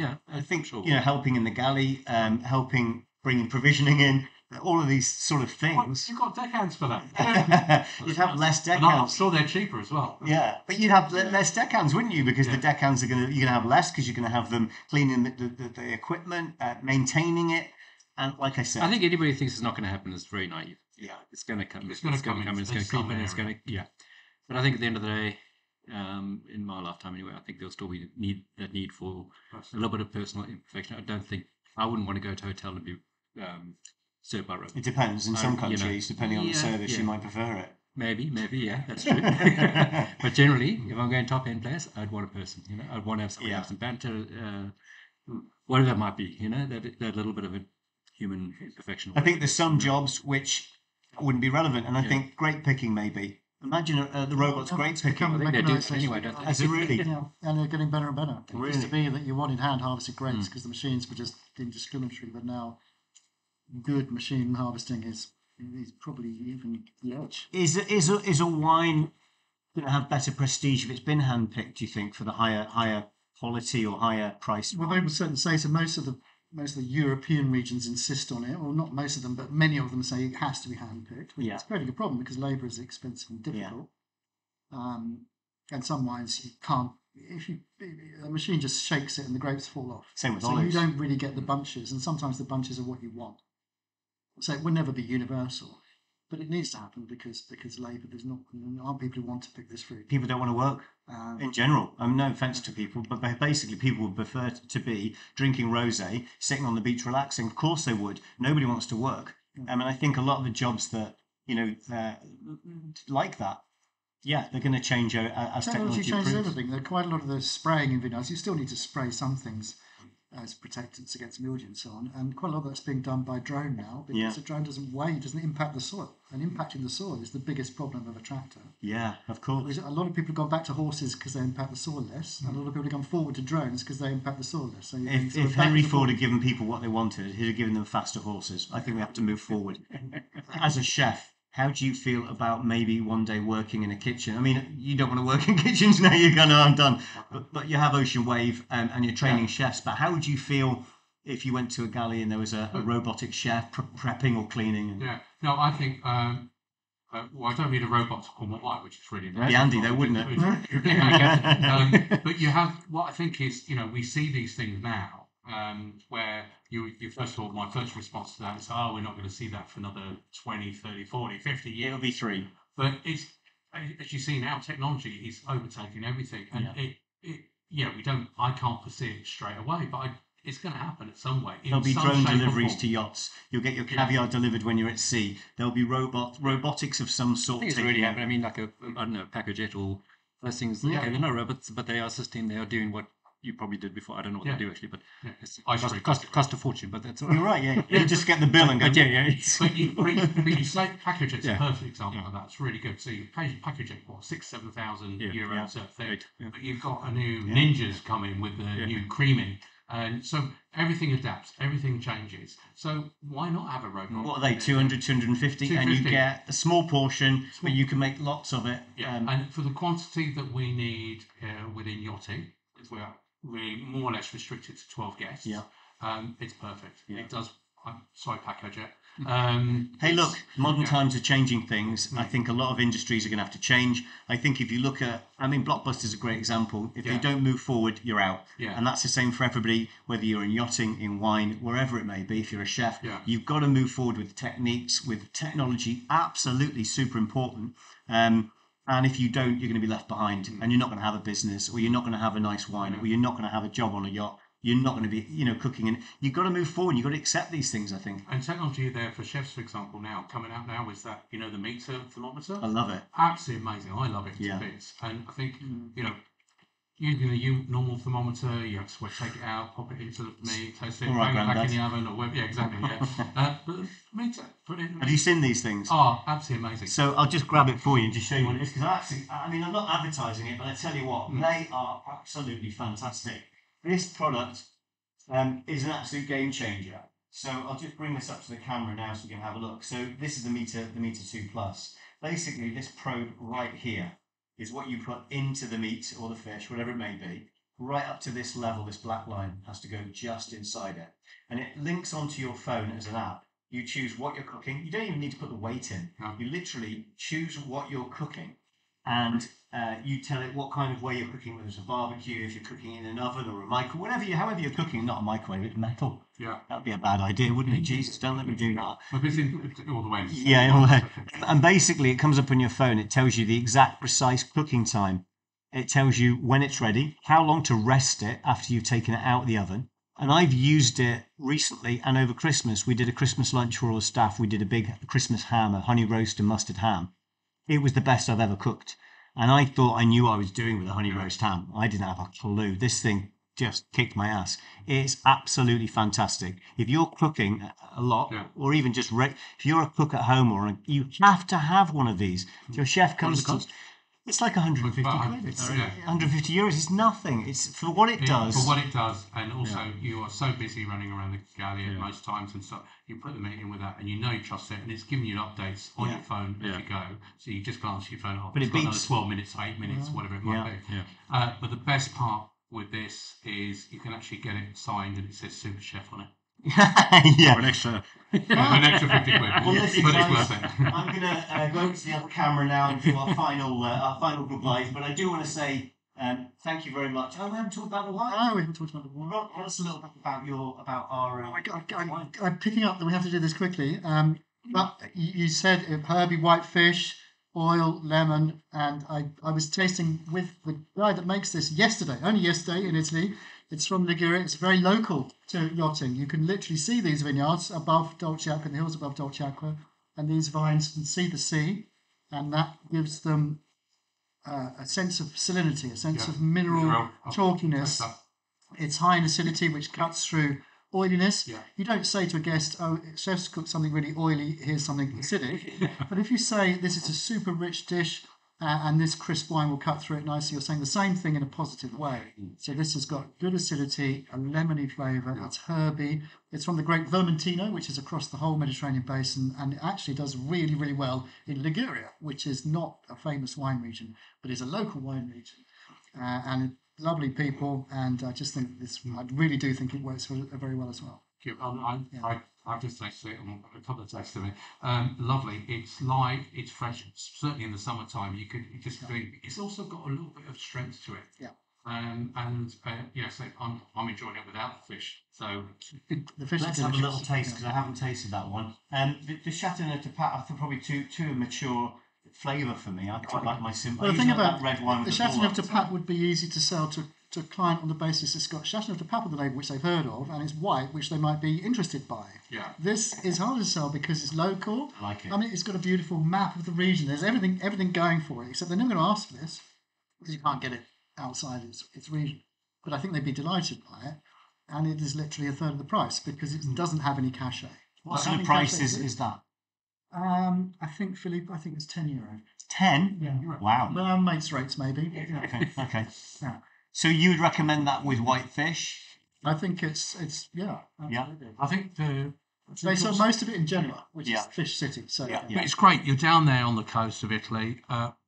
think helping in the galley, helping bringing provisioning in. all of these sort of things. You've got deckhands for that. You'd have less And I'm deckhands. sure they're cheaper as well. Yeah, but you'd have less deckhands, wouldn't you? Because the deckhands you're gonna have less because you're gonna have them cleaning the equipment, maintaining it, and like I said, I think anybody who thinks it's not going to happen is very naive. Yeah, it's going to come. It's going to come. It's going to creep in. It's going to But I think at the end of the day, in my lifetime anyway, I think there'll still be need for a little bit of personal imperfection. I wouldn't want to go to a hotel and be served by robots. It depends. In some countries, depending on the service, you might prefer it. Maybe, yeah, that's true. But generally, if I'm going top end place, I'd want a person. I'd want to have somebody have some banter, whatever it might be. That little bit of a human imperfection. I think there's some jobs which wouldn't be relevant, and I think grape picking maybe. Imagine the robots grape picking. I think they do it anyway, don't they? Is it really? Yeah, and they're getting better and better. It Really? used to be that you wanted hand harvested grapes because the machines were just indiscriminatory, but now good machine harvesting is probably even the edge. Is a wine going to have better prestige if it's been hand picked? Do you think for the higher quality or higher price? Well, they would certainly say so. Most of the European regions insist on it, or not most of them, but many of them say it has to be hand picked. Which is a pretty good problem because labour is expensive and difficult. And some wines you can't. If a machine just shakes it and the grapes fall off. Same with so olives. you don't really get the bunches, and sometimes the bunches are what you want. So it will never be universal, but it needs to happen because labour. There aren't people who want to pick this fruit. People don't want to work in general. No offence to people, but basically people would prefer to be drinking rosé, sitting on the beach relaxing. Of course they would. Nobody wants to work. And I think a lot of the jobs that like that, they're going to change as technology changes improves. everything. There are quite a lot of the spraying in vineyards. You still need to spray some things as protectants against mildew and so on, and quite a lot of that's being done by drone now because the drone doesn't impact the soil, and impacting the soil is the biggest problem of a tractor. Yeah, of course. A lot of people have gone back to horses because they impact the soil less, and a lot of people have gone forward to drones because they impact the soil less. So if Henry Ford had given people what they wanted, he'd have given them faster horses. I think we have to move forward. As a chef, how do you feel about maybe one day working in a kitchen? I mean, you don't want to work in kitchens now, you're going, I'm done. But you have Ocean Wave and you're training chefs. But how would you feel if you went to a galley and there was a robotic chef prepping or cleaning? Yeah, no, I think, I don't need a robot to pull my wine, which is really nice. It'd be handy though, wouldn't it? But you have, what I think is, we see these things now, where you first of all, my first response to that is, we're not going to see that for another 20, 30, 40, 50 years. It'll be 3. But it's, as you see now, technology is overtaking everything. And I can't foresee it straight away, but it's going to happen in some way. There'll be drone deliveries to yachts. You'll get your caviar delivered when you're at sea. There'll be robotics of some sort. I think it's already happening. I mean, like a Packer jet or those things. Yeah. They're not robots, but they are assisting. They are doing what you probably did before. I don't know what they do actually, but it's cost a fortune. But that's all right. You're right. Yeah, you just get the bill and go. But but you say Packer jet's a perfect example of that. It's really good. So you pay Packer jet for 6,000-7,000 euros sort of thing. But you've got a new Ninjas coming with the new creaming. And so everything adapts, everything changes. So why not have a robot? What are they, 200, 250? And you get a small portion, but you can make lots of it. Yeah, and for the quantity that we need within yachting, we're more or less restricted to 12 guests. Yeah. It's perfect. It does. Sorry, Paco Jet. Hey, look, modern times are changing things. I think a lot of industries are going to have to change. I think if you look at, Blockbuster is a great example. If they don't move forward, you're out. Yeah. And that's the same for everybody, whether you're in yachting, in wine, wherever it may be. If you're a chef, you've got to move forward with techniques, with technology, absolutely super important. And if you don't, you're going to be left behind and you're not going to have a business, or you're not going to have a nice wine, or you're not going to have a job on a yacht. You're not going to be, cooking. And you've got to move forward. You've got to accept these things, I think. And technology there for chefs, for example, coming out now is that, the meter thermometer. I love it. Absolutely amazing. I love it to bits. And I think, using a normal thermometer, you have to take it out, pop it into the meat, toast it, bang it back in the oven, or whatever. Yeah, exactly. Yeah. But the meter, put it in the Have you seen these things? Oh, absolutely amazing. So I'll just grab it for you and just show you what it is, because I'm not advertising it, but I tell you what, they are absolutely fantastic. This product is an absolute game changer. So I'll just bring this up to the camera now so we can have a look. So this is the Meter 2 Plus. Basically, this probe right here is what you put into the meat or the fish, whatever it may be. Right up to this level, this black line has to go just inside it. And it links onto your phone as an app. You choose what you're cooking. You don't even need to put the weight in. No. You literally choose what you're cooking, and you tell it what kind of way you're cooking, whether it's a barbecue, if you're cooking in an oven or a microwave, however you're cooking, not a microwave, it's metal. Yeah. That'd be a bad idea, wouldn't it? Jesus, don't let me do that. But it's in all the way. Yeah, and basically it comes up on your phone. It tells you the exact precise cooking time. It tells you when it's ready, how long to rest it after you've taken it out of the oven. And I've used it recently, and over Christmas, we did a Christmas lunch for all the staff. We did a big Christmas ham, a honey roast and mustard ham. It was the best I've ever cooked. And I thought I knew what I was doing with a honey roast ham. I didn't have a clue. This thing just kicked my ass. It's absolutely fantastic. If you're cooking a lot, or even just if you're a cook at home, you have to have one of these. If your chef comes to... It's like 150 quid. It's 150 euros. It's nothing. It's for what it does. For what it does, and also you are so busy running around the galley at most times and stuff. You put the meat in with that, and you know you trust it, and it's giving you updates on your phone as you go. So you just glance your phone off. But it beats another 12 minutes, 8 minutes, whatever it might be. Yeah. But the best part with this is you can actually get it signed, and it says Super Chef on it. Yeah. For an extra. An extra 50 quid. Well, listen, but guys, it's worth it. I'm going to go over to the other camera now and do our final goodbyes. But I do want to say thank you very much. Oh, we haven't talked about the wine. No, we haven't talked about the wine. Well, tell us a little bit about our. I'm picking up that we have to do this quickly. But you said herby whitefish, oil, lemon, and I was tasting with the guy that makes this only yesterday in Italy. It's from Liguria. It's very local to yachting. You can literally see these vineyards above Dolceacqua, in the hills above Dolceacqua, and these vines can see the sea, and that gives them a sense of salinity, a sense of mineral chalkiness. It's high in acidity, which cuts through oiliness. Yeah. You don't say to a guest, "Oh, chef's cooked something really oily. Here's something acidic." But if you say this is a super rich dish. And this crisp wine will cut through it nicely. You're saying the same thing in a positive way. So this has got good acidity, a lemony flavour. It's herby. It's from the Great Vermentino, which is across the whole Mediterranean basin, and it actually does really, really well in Liguria, which is not a famous wine region, but is a local wine region. And lovely people, and I just think I really do think it works very well as well. I've just tasted it, a couple of tastes of it. Lovely. It's light, it's fresh. Certainly in the summertime, it's also got a little bit of strength to it. Yeah. So I'm enjoying it without the fish. So the fish. Let's have a little taste because I haven't tasted that one. The Châteauneuf de Pat, I think probably too mature flavour for me. I quite like my simple. Well, the thing about that red wine the Châteauneuf de Pat would be easy to sell to a client on the basis it's got Châteauneuf de Pat on the label, which they've heard of, and it's white, which they might be interested by. Yeah. This is hard to sell because it's local. I like it. I mean, it's got a beautiful map of the region. There's everything going for it, except they're never going to ask for this because you can't get it outside its region. But I think they'd be delighted by it, and it is literally a third of the price because it doesn't have any cachet. What sort of price is that? I think, Philippe, it's €10. 10? Yeah. Wow. Well, mates rates maybe. Okay. Yeah. So you would recommend that with whitefish? I think it's absolutely. Yeah. I think they sell most of it in Genoa, which is fish city. So But it's great. You're down there on the coast of Italy.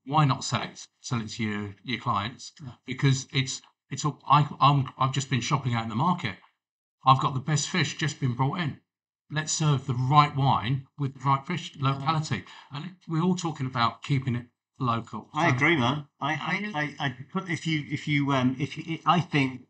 Why not sell it to your clients? Because I've just been shopping out in the market. I've got the best fish just been brought in. Let's serve the right wine with the right fish, locality. And we're all talking about keeping it local. I agree, man. I think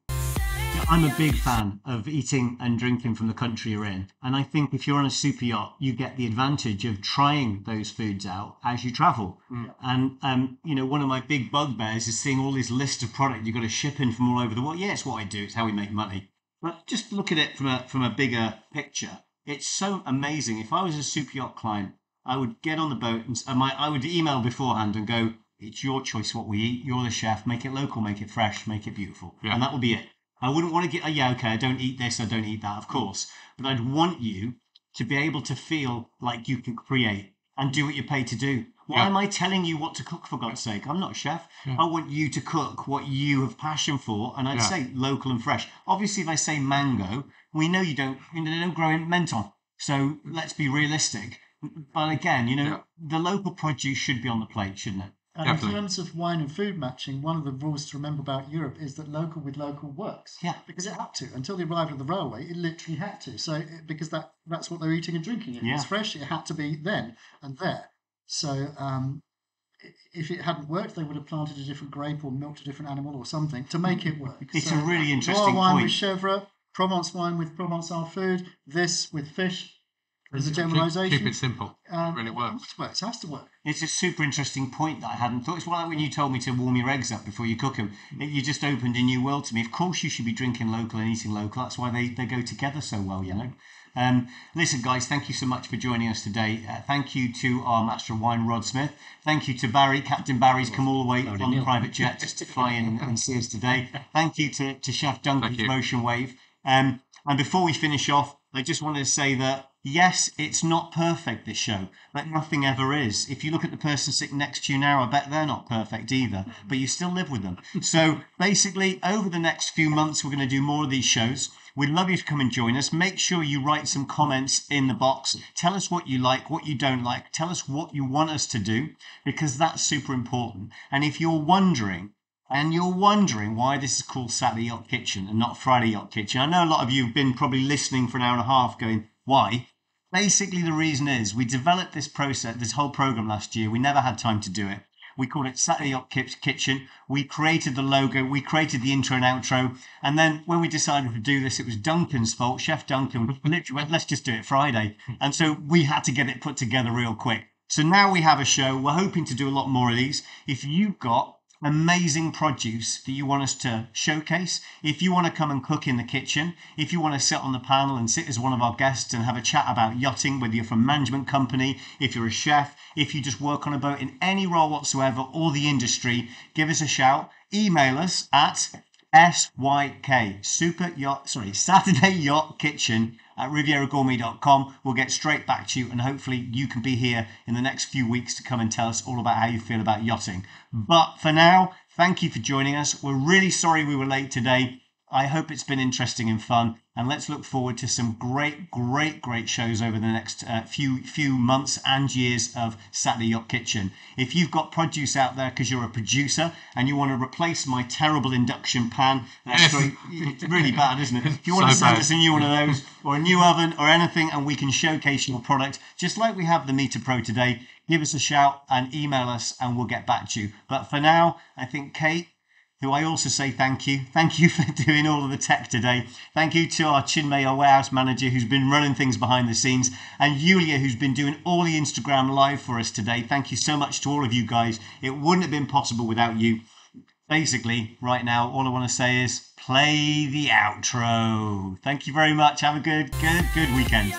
I'm a big fan of eating and drinking from the country you're in, and I think if you're on a super yacht, you get the advantage of trying those foods out as you travel. And one of my big bugbears is seeing all this list of product you've got to ship in from all over the world. Yeah, it's what I do. It's how we make money. But just look at it from a bigger picture. It's so amazing. If I was a super yacht client, I would get on the boat and I would email beforehand and go, "It's your choice what we eat. You're the chef. Make it local, make it fresh, make it beautiful." And that will be it. I wouldn't want to get, I don't eat this, I don't eat that, of course. But I'd want you to be able to feel like you can create and do what you're paid to do. Why am I telling you what to cook, for God's sake? I'm not a chef. I want you to cook what you have passion for, and I'd say local and fresh. Obviously, if I say mango, we know they don't grow in Menton. So let's be realistic. But again, the local produce should be on the plate, shouldn't it? And in terms of wine and food matching, one of the rules to remember about Europe is that local with local works. Yeah. Because it had to. Until they arrived at the railway, it literally had to. So because that's what they're eating and drinking. If it's fresh, it had to be then and there. So if it hadn't worked, they would have planted a different grape or milked a different animal or something to make it work. It's a really interesting wine point. with chèvre, Provence wine with Provençal food, this with fish. As a generalisation. Keep it simple. When it works. It has to work. It's a super interesting point that I hadn't thought. It's like when you told me to warm your eggs up before you cook them. You just opened a new world to me. Of course you should be drinking local and eating local. That's why they go together so well, you know. Listen, guys, thank you so much for joining us today. Thank you to our Master of Wine, Rod Smith. Thank you to Barry. Captain Barry's come all the way on the private jet just to fly in and see us today. Thank you to Chef Duncan from Ocean Wave. And before we finish off, I just wanted to say that, yes, it's not perfect, this show, but nothing ever is. If you look at the person sitting next to you now, I bet they're not perfect either, but you still live with them. So basically, over the next few months, we're going to do more of these shows. We'd love you to come and join us. Make sure you write some comments in the box. Tell us what you like, what you don't like. Tell us what you want us to do, because that's super important. And if you're wondering why this is called Saturday Yacht Kitchen and not Friday Yacht Kitchen, I know a lot of you have been probably listening for an hour and a half going, why? Basically, the reason is we developed this whole program last year. We never had time to do it. We called it Saturday Yacht Kitchen. We created the logo. We created the intro and outro. And then when we decided to do this, it was Duncan's fault. Chef Duncan literally went, let's just do it Friday. And so we had to get it put together real quick. So now we have a show. We're hoping to do a lot more of these. If you've got amazing produce that you want us to showcase, if you want to come and cook in the kitchen, if you want to sit on the panel and sit as one of our guests and have a chat about yachting, whether you're from a management company, if you're a chef, if you just work on a boat in any role whatsoever or the industry, give us a shout. Email us at Saturday Yacht Kitchen at rivieragourmet.com. We'll get straight back to you, and hopefully you can be here in the next few weeks to come and tell us all about how you feel about yachting. But for now, thank you for joining us. We're really sorry we were late today. I hope it's been interesting and fun, and let's look forward to some great shows over the next few months and years of Saturday Yacht Kitchen. If you've got produce out there because you're a producer and you want to replace my terrible induction pan, it's really bad, isn't it? If you want to send us a new one of those, or a new oven or anything, and we can showcase your product, just like we have the Meter Pro today, give us a shout and email us and we'll get back to you. But for now, I think Kate, who I also say thank you. Thank you for doing all of the tech today. Thank you to our Chinmay, our warehouse manager, who's been running things behind the scenes, and Yulia, who's been doing all the Instagram live for us today. Thank you so much to all of you guys. It wouldn't have been possible without you. Basically, right now, all I want to say is play the outro. Thank you very much. Have a good weekend.